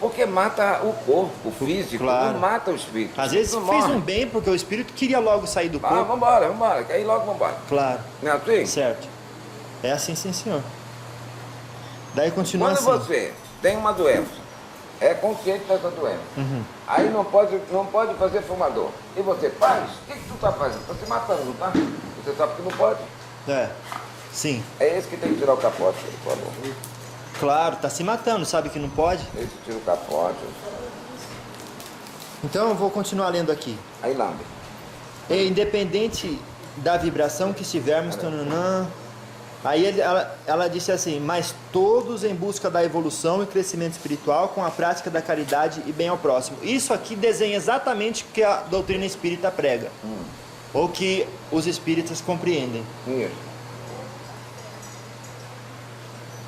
Porque mata o corpo, o físico, Claro. não mata o espírito. Às O vezes espírito fez morre. um bem porque o espírito queria logo sair do Ah, corpo. vambora, que aí logo vambora. Claro. Não é assim? Certo. É assim, sim, senhor. Daí continua Quando assim. você tem uma doença, é consciente dessa doença, aí não pode fazer fumador, e você faz, o que tu tá fazendo? Tá se matando, não tá? Você sabe que não pode. É. Sim. É esse que tem que tirar o capote, que ele falou. Claro, tá se matando, sabe que não pode? Esse tira o capote, Então eu vou continuar lendo aqui. aí lambe. E independente da vibração que estivermos, tananã. Aí ela disse assim, mas todos em busca da evolução e crescimento espiritual com a prática da caridade e bem ao próximo. Isso aqui desenha exatamente o que a doutrina espírita prega, ou que os espíritas compreendem. Isso.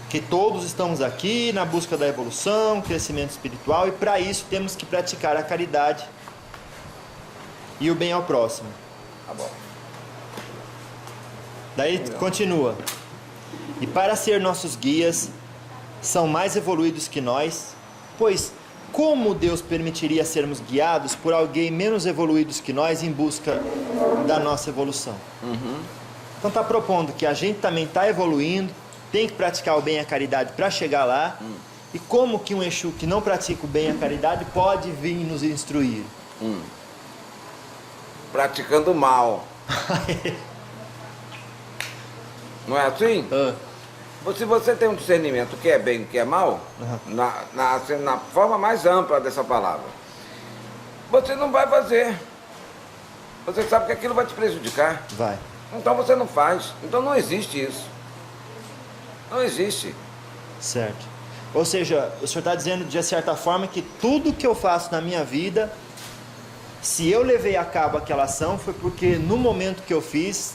Que todos estamos aqui na busca da evolução, crescimento espiritual, e para isso temos que praticar a caridade e o bem ao próximo. Tá bom. Daí continua. E para ser nossos guias, são mais evoluídos que nós, pois como Deus permitiria sermos guiados por alguém menos evoluídos que nós em busca da nossa evolução? Então está propondo que a gente também está evoluindo, tem que praticar o bem e a caridade para chegar lá, e como que um Exu que não pratica o bem e a caridade pode vir nos instruir? Praticando mal. Não é assim? Se você tem um discernimento do que é bem e o que é mal, na forma mais ampla dessa palavra, você não vai fazer. Você sabe que aquilo vai te prejudicar. Vai. Então você não faz. Então não existe isso. Não existe. Certo. Ou seja, o senhor está dizendo de certa forma que tudo que eu faço na minha vida, se eu levei a cabo aquela ação, foi porque no momento que eu fiz,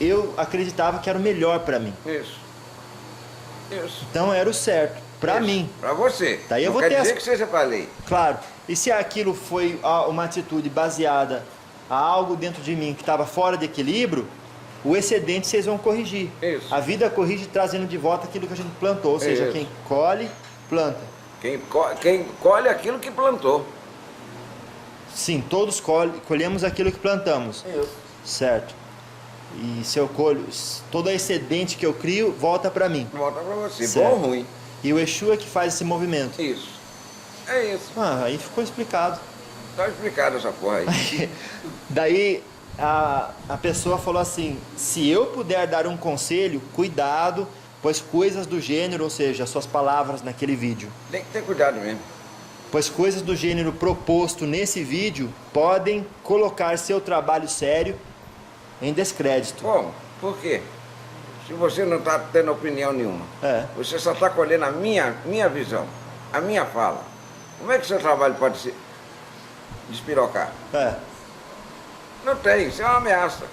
eu acreditava que era o melhor para mim. Isso. Isso. Então era o certo, para mim. Para você. Daí eu não vou quer ter dizer as- que seja para a lei. Claro. E se aquilo foi uma atitude baseada há algo dentro de mim que estava fora de equilíbrio, o excedente vocês vão corrigir. Isso. A vida corrige trazendo de volta aquilo que a gente plantou, ou seja, Isso. quem colhe, planta. Quem colhe aquilo que plantou. Sim, todos colhemos aquilo que plantamos. Isso. Certo. E se eu colho, todo excedente que eu crio, volta para mim. Volta pra você, Certo. bom ou ruim. E o Exu é que faz esse movimento. Isso. É isso. Ah, aí ficou explicado. Tá explicado essa porra aí. Daí a pessoa falou assim: se eu puder dar um conselho, cuidado, pois coisas do gênero, ou seja, suas palavras naquele vídeo, Tem que ter cuidado mesmo. pois coisas do gênero proposto nesse vídeo podem colocar seu trabalho sério em descrédito. Como? Por quê? Se você não está tendo opinião nenhuma, É, você só está colhendo a minha visão, a minha fala. Como é que seu trabalho pode se despirocar? é. Não tem, isso é uma ameaça.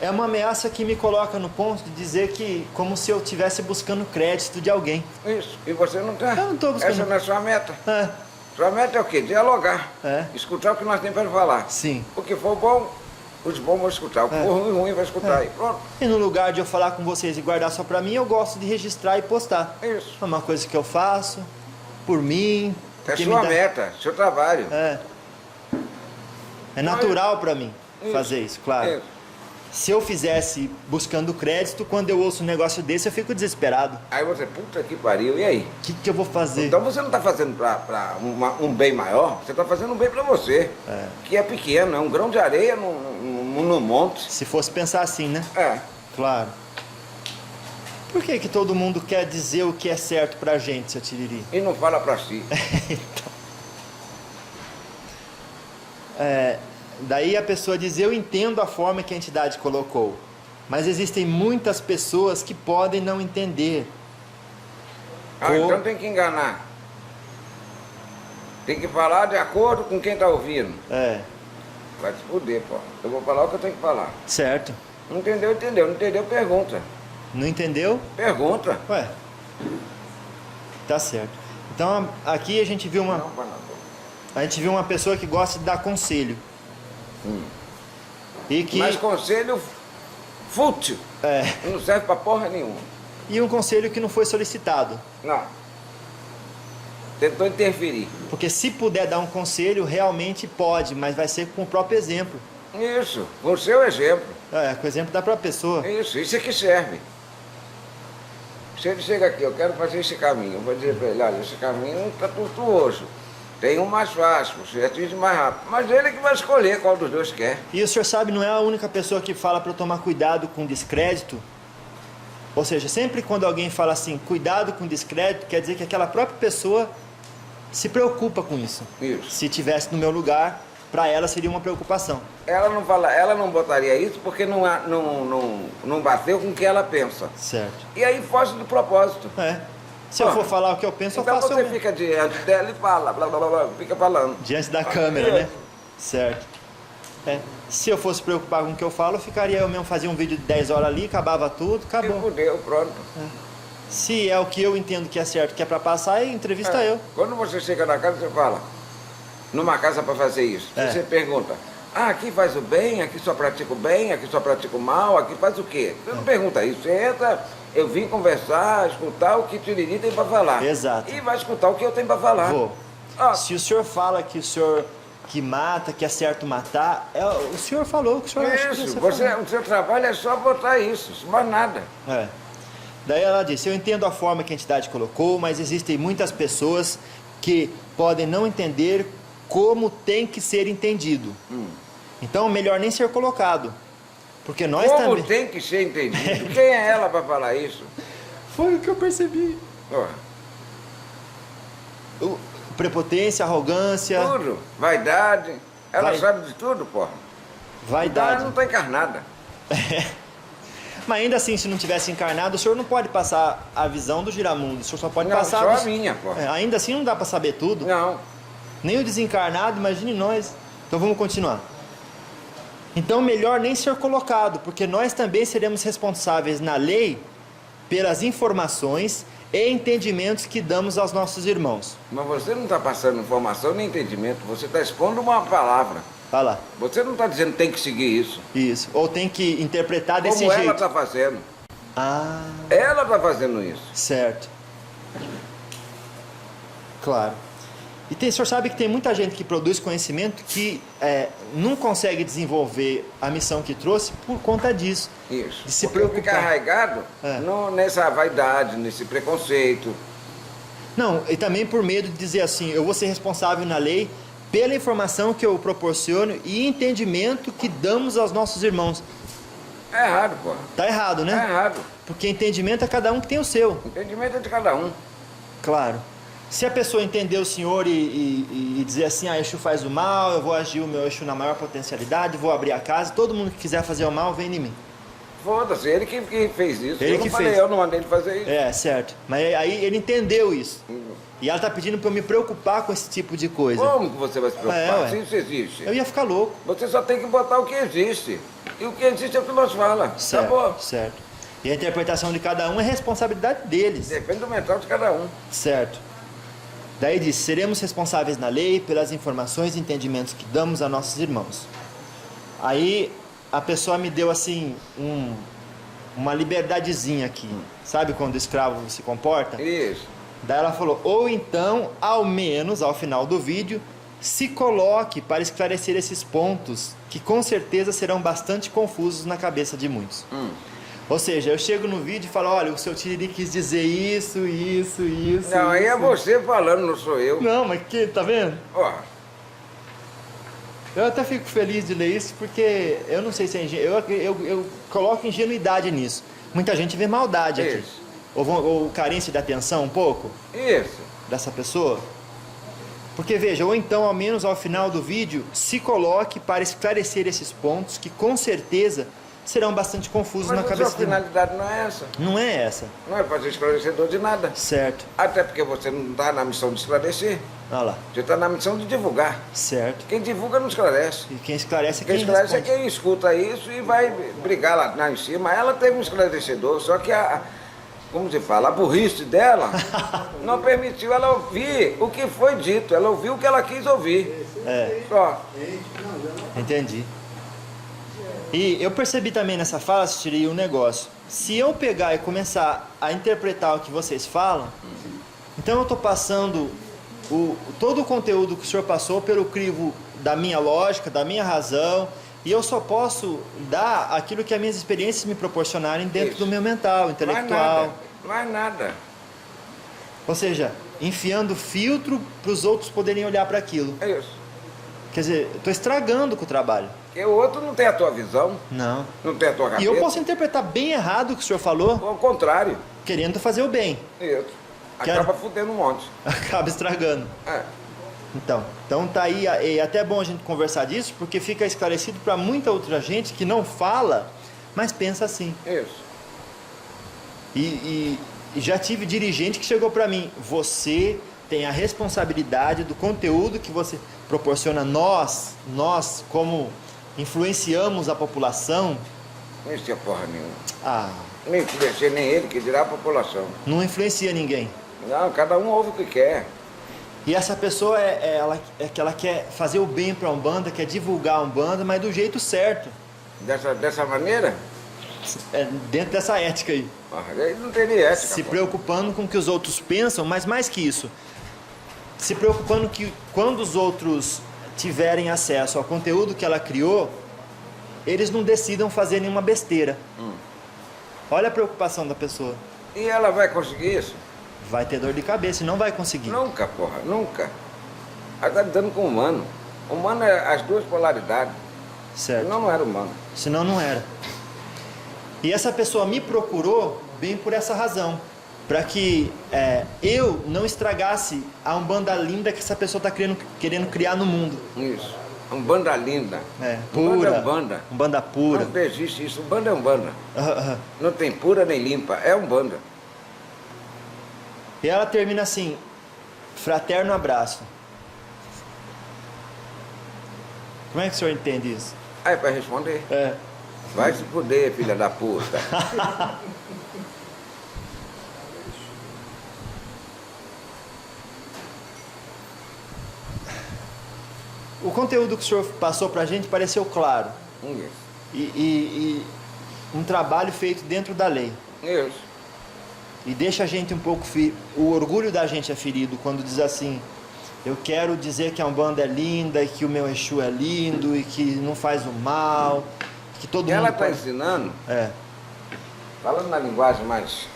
É uma ameaça que me coloca no ponto de dizer que como se eu estivesse buscando crédito de alguém. Isso. E você não está. Eu não tô buscando. Essa não é sua meta. É, Sua meta é o quê? Dialogar. É. Escutar o que nós temos para falar. sim. O que for bom, os bons vão escutar. O que for ruim, vai escutar. E pronto. E no lugar de eu falar com vocês e guardar só pra mim, eu gosto de registrar e postar. Isso. É uma coisa que eu faço por mim. É porque sua me dá- meta, seu trabalho. É. É natural pra mim Isso. fazer isso, claro. Isso. Se eu fizesse buscando crédito, quando eu ouço um negócio desse, eu fico desesperado. Aí você, puta que pariu, e aí? O que eu vou fazer? Então você não está fazendo para um bem maior, você está fazendo um bem para você. É. Que é pequeno, é um grão de areia no monte. Se fosse pensar assim, né? É. Claro. Por que que todo mundo quer dizer o que é certo pra gente, seu Tiriri? E não fala para si. Daí a pessoa diz: eu entendo a forma que a entidade colocou, mas existem muitas pessoas que podem não entender. Ah, Ou- então tem que enganar. Tem que falar de acordo com quem está ouvindo. É, Vai se fuder, pô. Eu vou falar o que eu tenho que falar. certo. Não entendeu, entendeu. Não entendeu, pergunta. Não entendeu? Pergunta. Ué, tá certo. Então aqui a gente viu Não, para não. uma pessoa que gosta de dar conselho. E que Mas conselho fútil. é, Não serve para porra nenhuma. e um conselho que não foi solicitado. Não. Tentou interferir. Porque se puder dar um conselho, realmente pode, mas vai ser com o próprio exemplo. Isso, com o seu exemplo. É, com o exemplo da própria pessoa. Isso é que serve. Se ele chega aqui, eu quero fazer esse caminho, eu vou dizer para ele, olha, esse caminho está tortuoso. Tem um mais fácil, você atinge mais rápido. Mas ele que vai escolher qual dos dois quer. E o senhor sabe, não é a única pessoa que fala para eu tomar cuidado com descrédito. Ou seja, sempre quando alguém fala assim, cuidado com descrédito, quer dizer que aquela própria pessoa se preocupa com isso. Isso. Se tivesse no meu lugar, para ela seria uma preocupação. Ela não fala, ela não botaria isso porque não bateu com o que ela pensa. Certo. E aí foge do propósito. É. Se eu for falar o que eu penso, Então eu faço você eu- fica diante dela e fala, blá blá blá blá, fica falando. diante da câmera, né? Certo. É. Se eu fosse preocupar com o que eu falo, eu ficaria eu mesmo, fazia um vídeo de 10 horas ali, acabava tudo, E acabou. fudeu, pronto. Se é o que eu entendo que é certo, que é para passar, aí entrevista eu. Quando você chega na casa, você fala, numa casa para fazer isso, É. você pergunta, aqui faz o bem, aqui só pratica o bem, aqui só pratica o mal, aqui faz o quê? Você não pergunta isso, você entra, eu vim conversar, escutar o que Tiriri tem para falar. Exato. E vai escutar o que eu tenho para falar. Vou. Ah, Se o senhor fala que o senhor que mata, que é certo matar, o senhor falou que o senhor acha que isso, você o seu trabalho é só botar isso mais nada. falou. É. Daí ela disse: eu entendo a forma que a entidade colocou, mas existem muitas pessoas que podem não entender como tem que ser entendido. Então, melhor nem ser colocado. Porque nós Como também. tem que ser entendido? Quem é ela para falar isso? Foi o que eu percebi. Ó, Prepotência, arrogância, tudo, vaidade, ela Vai- sabe de tudo, porra. Ela vaidade. não está encarnada. Mas ainda assim, se não tivesse encarnado, o senhor não pode passar a visão do giramundo. O senhor só pode Não, passar. só a dos- minha, porra. Ainda assim, não dá para saber tudo. Não. Nem o desencarnado, imagine nós. Então vamos continuar. Então, melhor nem ser colocado, porque nós também seremos responsáveis na lei pelas informações e entendimentos que damos aos nossos irmãos. Mas você não está passando informação nem entendimento, você está expondo uma palavra. Vai lá. Você não está dizendo que tem que seguir isso. Isso. Ou tem que interpretar desse Como ela jeito. está fazendo. Ah, Ela está fazendo isso. certo. Claro. E o senhor sabe que tem muita gente que produz conhecimento que não consegue desenvolver a missão que trouxe por conta disso. Isso. De se Porque fica preocupar. arraigado nessa vaidade, nesse preconceito. Não, e também por medo de dizer assim, eu vou ser responsável na lei pela informação que eu proporciono e entendimento que damos aos nossos irmãos. É errado, pô. Tá errado, É né? errado. Porque entendimento é cada um que tem o seu. Entendimento é de cada um. Claro. Se a pessoa entender o Senhor e dizer assim, Exu faz o mal, eu vou agir o meu Exu na maior potencialidade, vou abrir a casa, todo mundo que quiser fazer o mal, vem em mim. Foda-se, ele que fez isso. Ele Eu que não falei, fez. eu não mandei ele fazer isso. É, certo. Mas aí ele entendeu isso. E ela tá pedindo para eu me preocupar com esse tipo de coisa. Como que você vai se preocupar ué. se isso existe? Eu ia ficar louco. Você só tem que botar o que existe. E o que existe é o que nós falamos. Certo, Acabou. certo. E a interpretação de cada um é responsabilidade deles. Depende do mental de cada um. Certo. Daí diz, seremos responsáveis na lei pelas informações e entendimentos que damos a nossos irmãos. Aí a pessoa me deu assim uma liberdadezinha aqui. Sabe quando o escravo se comporta? Isso. Daí ela falou, ou então, ao menos, ao final do vídeo, se coloque para esclarecer esses pontos que com certeza serão bastante confusos na cabeça de muitos. Ou seja, eu chego no vídeo e falo, olha, o seu Tiriri quis dizer isso. Não, aí é isso. você falando, não sou eu. Não, mas que, tá vendo? Ó, Eu até fico feliz de ler isso porque eu não sei se é eu coloco ingenuidade nisso. Muita gente vê maldade aqui. Isso. Ou carência de atenção um pouco isso. dessa pessoa. Porque veja, ou então ao menos ao final do vídeo se coloque para esclarecer esses pontos que com certeza serão bastante confusos Mas na a sua cabeça de muitos. finalidade não é essa. Não é essa. Não é fazer esclarecedor de nada. Certo. Até porque você não está na missão de esclarecer. Olha lá. Você está na missão de divulgar. Certo. Quem divulga não esclarece. E quem esclarece é Quem quem esclarece responde. é quem escuta isso e vai brigar lá em cima. Ela teve um esclarecedor, só que como se fala, a burrice dela não permitiu ela ouvir o que foi dito. Ela ouviu o que ela quis ouvir. É, Só. entendi. E eu percebi também nessa fala, tirei um negócio. Se eu pegar e começar a interpretar o que vocês falam, então eu estou passando todo o conteúdo que o senhor passou pelo crivo da minha lógica, da minha razão, e eu só posso dar aquilo que as minhas experiências me proporcionarem dentro Isso. do meu mental, intelectual. Não é nada. Ou seja, enfiando filtro para os outros poderem olhar para aquilo. É isso. Quer dizer, estou estragando com o trabalho. Porque o outro não tem a tua visão, Não. não tem a tua cabeça. E eu posso interpretar bem errado o que o senhor falou, Ao contrário. querendo fazer o bem. Isso. Quero- Acaba fudendo um monte. Acaba estragando. É. Então tá aí, é até bom a gente conversar disso, porque fica esclarecido para muita outra gente que não fala, mas pensa assim. Isso. E já tive dirigente que chegou para mim, você tem a responsabilidade do conteúdo que você proporciona. Nós como influenciamos a população, Não existia porra nenhuma. Nem influencia nem ele, que dirá a população. não influencia ninguém. Não, cada um ouve o que quer. E essa pessoa ela quer fazer o bem para a Umbanda, quer divulgar a Umbanda, mas do jeito certo, Dessa maneira, dentro dessa ética aí. aí não tem nem ética. Se pô. preocupando com o que os outros pensam, mas mais que isso, se preocupando que quando os outros tiverem acesso ao conteúdo que ela criou, eles não decidam fazer nenhuma besteira. Olha a preocupação da pessoa. E ela vai conseguir isso? Vai ter dor de cabeça e não vai conseguir. Nunca, porra, nunca. Ela está lidando com o humano. O humano é as duas polaridades. Certo. Senão não era humano. Senão não era. E essa pessoa me procurou bem por essa razão. Para que eu não estragasse a Umbanda linda que essa pessoa está querendo criar no mundo. Isso. Umbanda linda. Pura. Umbanda é Umbanda. Umbanda pura. Não existe isso. Umbanda é Umbanda. Aham. Não tem pura nem limpa. É Umbanda. E ela termina assim: fraterno abraço. Como é que o senhor entende isso? Aí para responder, É. vai se fuder, filha da puta. O conteúdo que o senhor passou pra gente pareceu claro. Isso. E um trabalho feito dentro da lei. Isso. E deixa a gente um pouco... O orgulho da gente é ferido quando diz assim... Eu quero dizer que a Umbanda é linda, e que o meu Exu é lindo, e que não faz o mal, que todo E mundo... ela está ensinando, É, falando na linguagem mais...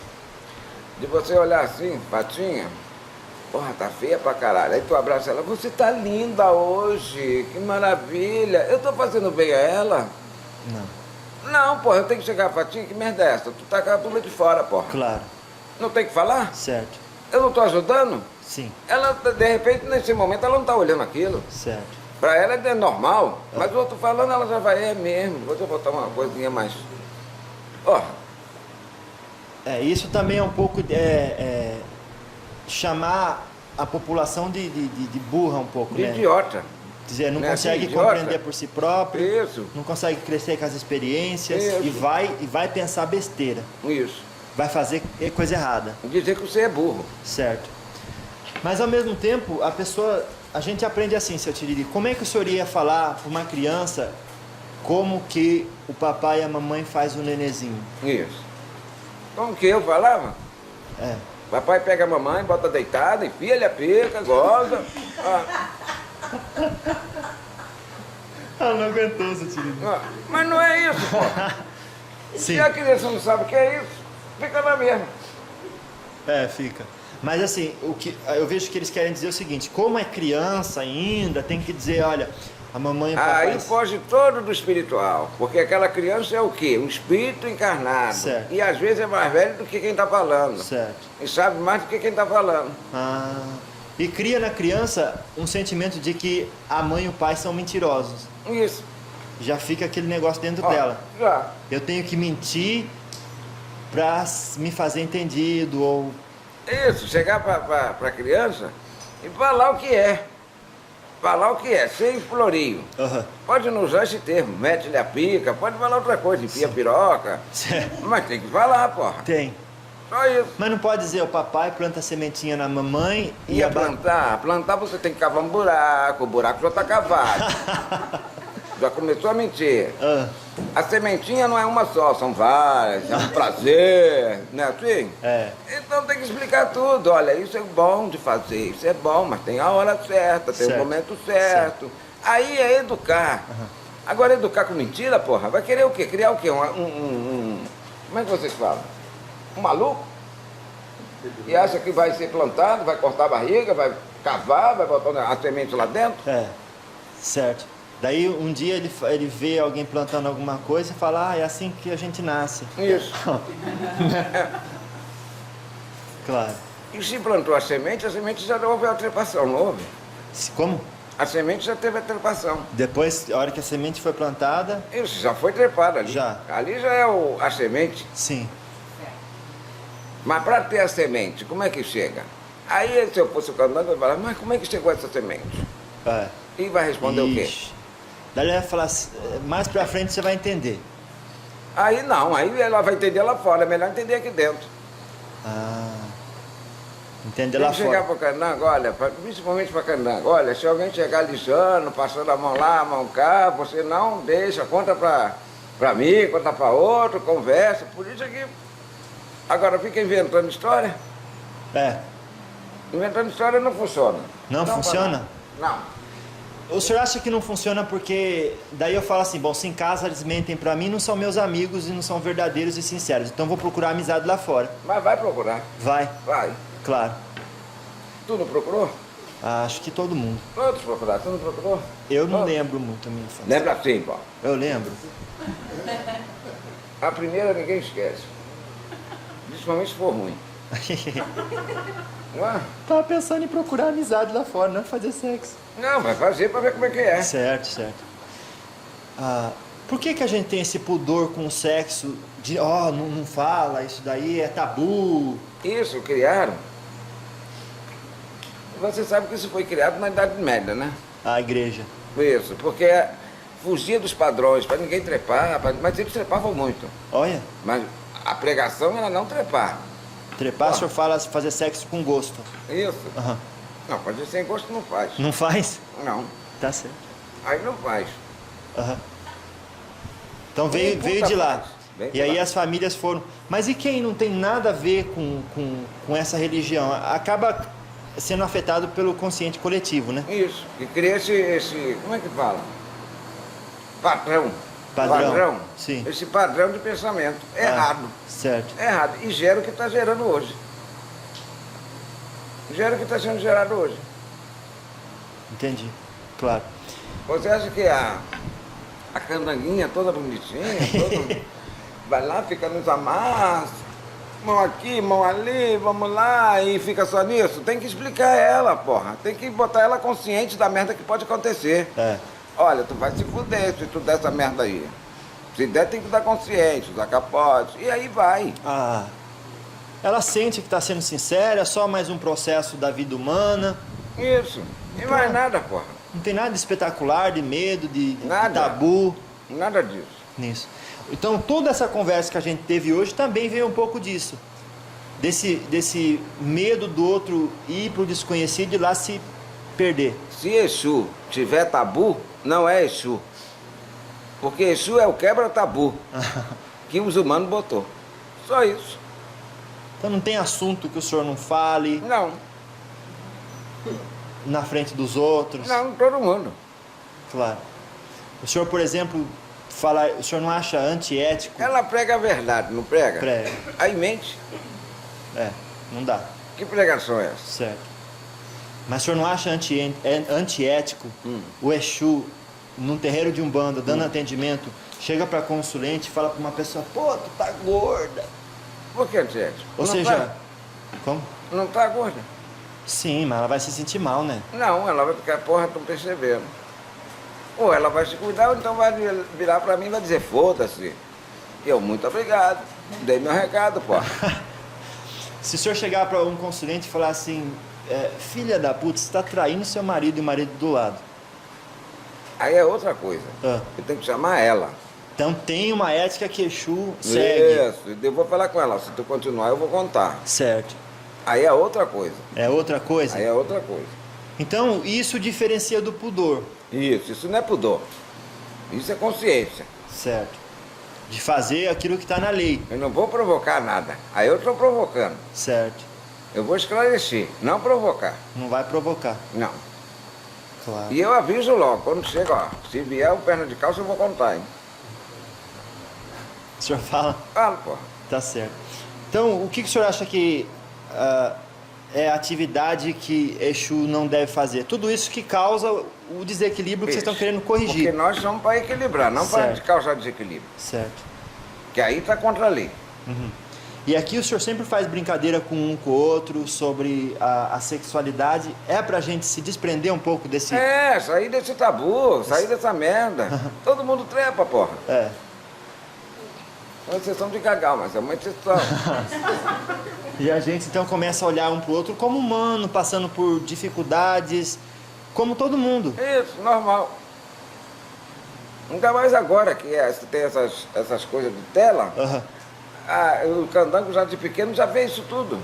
De você olhar assim, patinha, porra, tá feia pra caralho. Aí tu abraça ela, você tá linda hoje, que maravilha. Eu tô fazendo bem a ela? não, Não, porra, eu tenho que chegar, patinha, que merda é essa? Tu tá com a turma de fora, porra. claro, Não tem que falar? certo, Eu não tô ajudando? sim, Ela, de repente, nesse momento, ela não tá olhando aquilo. certo. Pra ela é normal, mas o outro falando, ela já vai, é mesmo, vou botar uma coisinha mais... Ó, Isso também é um pouco chamar a população de burra um pouco, de né? idiota. Quer dizer, não Né, consegue de idiota. compreender por si próprio, Isso, não consegue crescer com as experiências Isso. e vai pensar besteira, isso. vai fazer coisa errada, Dizer que você é burro. certo? Mas ao mesmo tempo, a gente aprende assim, seu Tiriri, como é que o senhor ia falar para uma criança como que o papai e a mamãe faz o nenenzinho? Isso. Como que eu falava? É. Papai pega a mamãe, bota deitada, enfia ele a pica, goza. Ela não aguentou, seu Tiriri. Mas não é isso, pô. Sim. Se a criança não sabe o que é isso, fica lá mesmo. Fica. Mas assim, o que eu vejo que eles querem dizer é o seguinte, como é criança ainda, tem que dizer, olha, a mamãe e o papai... Aí foge todo do espiritual, porque aquela criança é o quê? Um espírito encarnado. Certo. E às vezes é mais velho do que quem está falando. Certo. E sabe mais do que quem está falando. E cria na criança um sentimento de que a mãe e o pai são mentirosos. Isso. Já fica aquele negócio dentro Ó, dela. Já. Eu tenho que mentir pra me fazer entendido, ou... Isso, chegar para a criança e falar o que é. Falar o que é, sem florinho. Aham. Pode não usar esse termo, mete-lhe a pica, pode falar outra coisa, enfia a piroca. Certo. Mas tem que falar, porra. Tem. Só isso. Mas não pode dizer, o papai planta a sementinha na mamãe e Ia a... plantar você tem que cavar um buraco, o buraco já está cavado. Já começou a mentir. Ah, A sementinha não é uma só, são várias, é um prazer, não é assim? é. Então tem que explicar tudo. Olha, isso é bom de fazer, isso é bom, mas tem a hora certa, tem o Certo. momento certo. Aí é educar. Agora educar com mentira, porra, vai querer o quê? Criar o quê? Como é que vocês falam? Um maluco? E acha que vai ser plantado, vai cortar a barriga, vai cavar, vai botar a semente lá dentro? Certo. Daí um dia ele vê alguém plantando alguma coisa e fala, é assim que a gente nasce. Isso. Claro. E se plantou a semente já houve a trepação, não houve? Como? A semente já teve a trepação. Depois, a hora que a semente foi plantada, Isso, já foi trepado ali. Já. Ali já é a semente. sim. Mas para ter a semente, como é que chega? Aí se eu fosse o candidato, eu ia falar, mas como é que chegou essa semente? É. E vai responder o quê? Ixi. Daí ele vai falar, mais pra frente você vai entender. Aí não, aí ela vai entender lá fora, é melhor entender aqui dentro. Entender Tem lá que chegar fora. para o candango, olha, principalmente para candango, olha, se alguém chegar lixando, passando a mão lá, a mão cá, você não deixa, conta para mim, conta para outro, conversa, por isso aqui. Agora fica inventando história. Inventando história não funciona. Não funciona? Não. O senhor acha que não funciona porque daí eu falo assim, bom, se em casa eles mentem pra mim, não são meus amigos e não são verdadeiros e sinceros, então vou procurar amizade lá fora. Mas vai procurar. Vai, Vai. claro. Tu não procurou? Acho que todo mundo. Todos procuraram. Tu não procurou? Eu não Todos. lembro muito a minha infância. Lembra assim, pô. Eu lembro. A primeira ninguém esquece. Principalmente se for ruim. Não é? Tava pensando em procurar amizade lá fora, não fazer sexo. Não, vai fazer para ver como é que é. Certo, certo. Por que a gente tem esse pudor com o sexo de, não fala, isso daí é tabu? Isso, criaram. Você sabe que isso foi criado na Idade Média, né? A igreja. Isso, porque fugia dos padrões, para ninguém trepar, mas eles trepavam muito. Olha, Mas a pregação era não trepar. trepar, o senhor fala fazer sexo com gosto. Isso. Aham. Não, pode ser sem gosto, não faz. Não faz? Não. Tá certo. Aí não faz. Aham. Então Nem veio puta de lá. faz. Vem E de aí lá. as famílias foram. Mas e quem não tem nada a ver com essa religião? Acaba sendo afetado pelo consciente coletivo, né? Isso. E cria esse. Como é que fala? Padrão. Padrão. Sim. Esse padrão de pensamento. Ah, Errado. Certo. Errado. E gera o que está gerando hoje. Gera o que está sendo gerado hoje. Entendi. Claro. Você acha que a candanguinha toda bonitinha, todo, vai lá, fica nos amassos, mão aqui, mão ali, vamos lá, e fica só nisso? Tem que explicar ela, porra. Tem que botar ela consciente da merda que pode acontecer. É. Olha, tu vai se fuder se tu der essa merda aí. Se der, tem que dar consciente, usar capote, e aí vai. Ah, ela sente que está sendo sincera, é só mais um processo da vida humana. Isso. E mais nada, porra. Não tem nada de espetacular, de medo, de Nada. tabu Nada disso. nisso. Então toda essa conversa que a gente teve hoje também veio um pouco disso. Desse medo do outro ir pro desconhecido e lá se perder. Se Exu tiver tabu, não é Exu. Porque Exu é o quebra-tabu que os humanos botou. Só isso. Então não tem assunto que o senhor não fale Não, na frente dos outros. não, todo mundo. Claro. O senhor, por exemplo, fala, o senhor não acha antiético? Ela prega a verdade, não prega? Prega. Aí mente. É, não dá. Que pregação é essa? Certo. Mas o senhor não acha antiético o Exu, num terreiro de Umbanda, dando atendimento, chega para consulente e fala para uma pessoa, pô, tu tá gorda. Por que, antiético? Ou Não seja, tá- como? não tá gorda? Sim, mas ela vai se sentir mal, né? Não, ela vai ficar, porra, tô percebendo. Ou ela vai se cuidar, ou então vai virar pra mim e vai dizer, foda-se. Eu, muito obrigado. Dei meu recado, porra. Se o senhor chegar para um consulente e falar assim, filha da puta, você está traindo seu marido e o marido do lado. Aí é outra coisa. Ah. Eu tenho que chamar ela. Então tem uma ética que Exu segue. Isso, eu vou falar com ela. Se tu continuar, eu vou contar. Certo. Aí é outra coisa. É outra coisa? Aí é outra coisa. Então isso diferencia do pudor. Isso não é pudor. Isso é consciência. Certo. De fazer aquilo que está na lei. Eu não vou provocar nada. Aí eu estou provocando. Certo. Eu vou esclarecer, não provocar. Não vai provocar. Não. Claro. E eu aviso logo, quando chega, ó, se vier o perna de calça, eu vou contar, hein? O senhor fala? Fala, porra. Tá certo. Então, o que o senhor acha que é a atividade que Exu não deve fazer? Tudo isso que causa o desequilíbrio que vocês estão querendo Porque corrigir. nós somos para equilibrar, não para Certo. causar desequilíbrio. Certo. Que aí está contra a lei. E aqui o senhor sempre faz brincadeira com um com o outro sobre a sexualidade. É pra gente se desprender um pouco desse... É, sair desse tabu, sair dessa merda. Todo mundo trepa, porra. É. É uma exceção de cagal, mas é uma exceção. E a gente então começa a olhar um pro outro como humano, passando por dificuldades, como todo mundo. Isso, normal. Ainda mais agora que tem essas coisas de tela. Aham. O candango já de pequeno já fez isso tudo.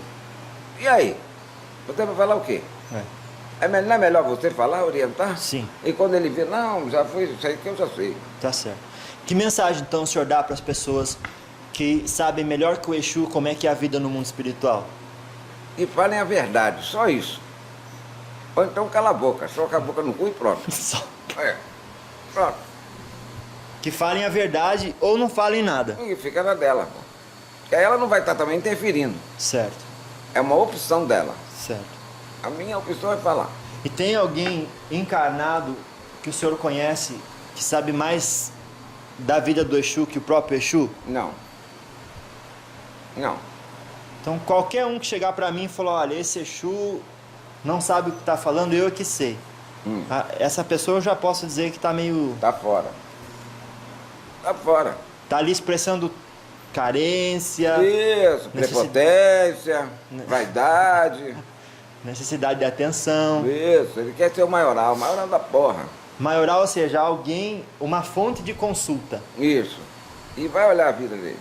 E aí? Você vai falar o quê? Não é melhor você falar, orientar? Sim. E quando ele vê, não, já foi isso aí que eu já sei. Tá certo. Que mensagem então o senhor dá para as pessoas que sabem melhor que o Exu como é que é a vida no mundo espiritual? E falem a verdade, só isso. Ou então cala a boca, soca a boca no cu e pronto. Só. É, pronto. Que falem a verdade ou não falem nada. E fica na dela, pô. Porque aí ela não vai estar também interferindo. Certo. É uma opção dela. Certo. A minha opção é falar. E tem alguém encarnado que o senhor conhece que sabe mais da vida do Exu que o próprio Exu? Não. Não. Então qualquer um que chegar para mim e falar, olha, esse Exu não sabe o que está falando, eu é que sei. Essa pessoa eu já posso dizer que está meio... Tá fora. Tá fora. Tá ali expressando carência, Isso, prepotência, vaidade. necessidade de atenção. Isso, ele quer ser o maioral da porra. Maioral, ou seja, alguém, uma fonte de consulta. Isso. E vai olhar a vida dele.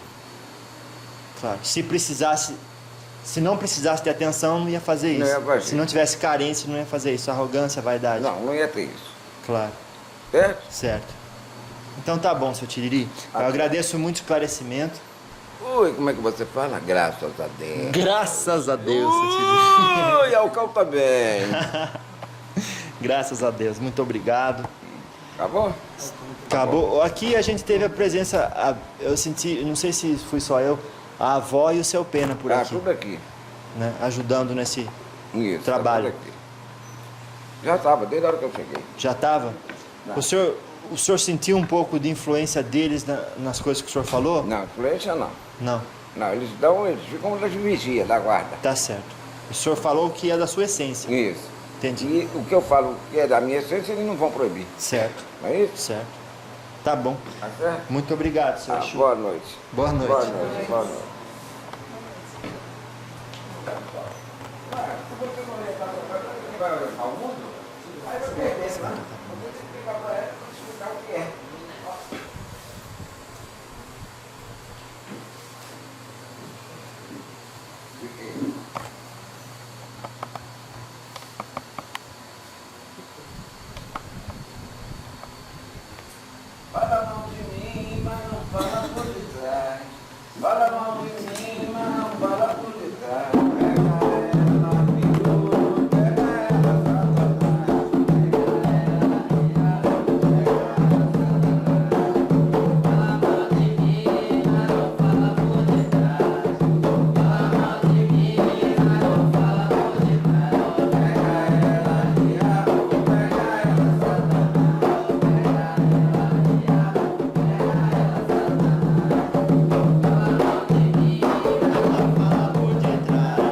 Claro. Se não precisasse de atenção, não ia fazer isso. Não ia fazer. Se não tivesse carência, não ia fazer isso. Arrogância, vaidade. Não ia ter isso. Claro. Certo? Certo. Então tá bom, seu Tiriri. Eu agradeço muito o esclarecimento. Ui, como é que você fala? Graças a Deus. Graças a Deus, seu Tiriri. Ui, Alcal também. Graças a Deus. Muito obrigado. Acabou? Acabou. Aqui a gente teve a presença, eu senti, não sei se fui só eu, a avó e o seu Pena por aqui, tudo aqui. né, ajudando nesse Isso, trabalho. tudo aqui. Já estava, desde a hora que eu cheguei. Já estava? Não. O senhor sentiu um pouco de influência deles nas coisas que o senhor falou? Não, influência não. Não. Não, eles ficam na vigia, da guarda. Tá certo. O senhor falou que é da sua essência. Isso. Entendi. E o que eu falo que é da minha essência, eles não vão proibir. Certo. Não é isso? Certo. Tá bom. Tá certo? Muito obrigado, senhor Exu. Boa noite. Boa noite. Boa noite. Boa noite. Fala mal de mim, mas não fala por detrás. Fala mal de mim, mas não fala por detrás. Pega ela, virou, pega ela, fala mal de mim, mas não fala por detrás. Fala mal de mim, mas não fala por detrás. Pega ela, diabo, pega ela,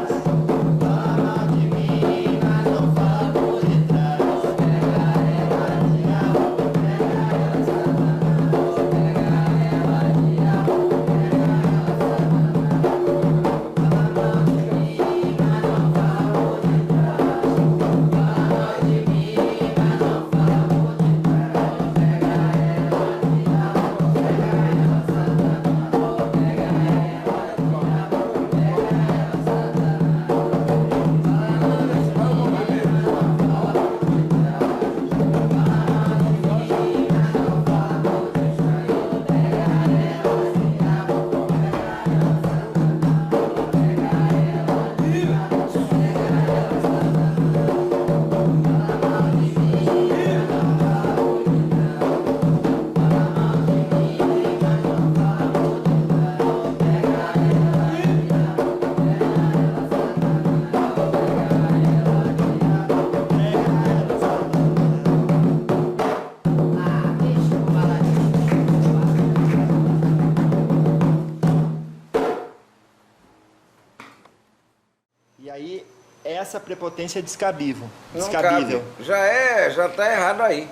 E aí, essa prepotência é descabível. não Descabível. cabe. Já tá errado aí.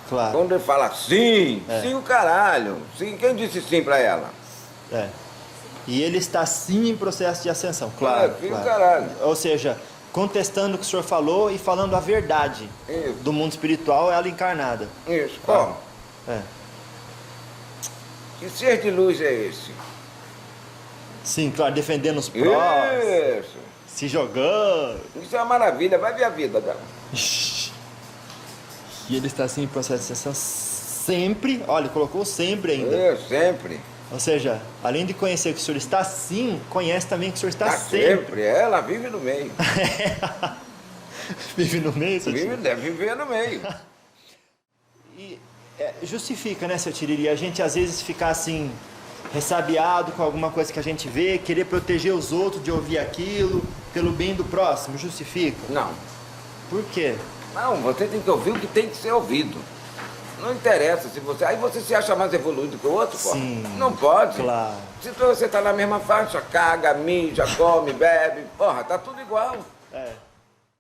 Claro. Quando ele fala sim, É. sim o caralho. Sim, quem disse sim pra ela? É. E ele está sim em processo de ascensão, claro. sim o claro. caralho. Ou seja, contestando o que o senhor falou e falando a verdade Isso. do mundo espiritual, ela encarnada. Isso, como? É. Que ser de luz é esse? Sim, claro, defendendo os prós, Isso. se jogando. Isso é uma maravilha, vai ver a vida dela. E ele está assim em processo de ascensão sempre, olha, colocou sempre ainda. Sempre. Ou seja, além de conhecer que o senhor está assim, conhece também que o senhor está Tá sempre. sempre. Ela vive no meio. Vive no meio, seu Tiriri. Deve viver no meio. E justifica, né, seu Tiriri, a gente às vezes ficar assim, ressabiado com alguma coisa que a gente vê, querer proteger os outros de ouvir aquilo, pelo bem do próximo, justifica? Não. Por quê? Não, você tem que ouvir o que tem que ser ouvido. Não interessa se você. Aí você se acha mais evoluído que o outro, pô. Sim. Não pode. Claro. Se você tá na mesma faixa, caga, mija, come, bebe, porra, tá tudo igual. É.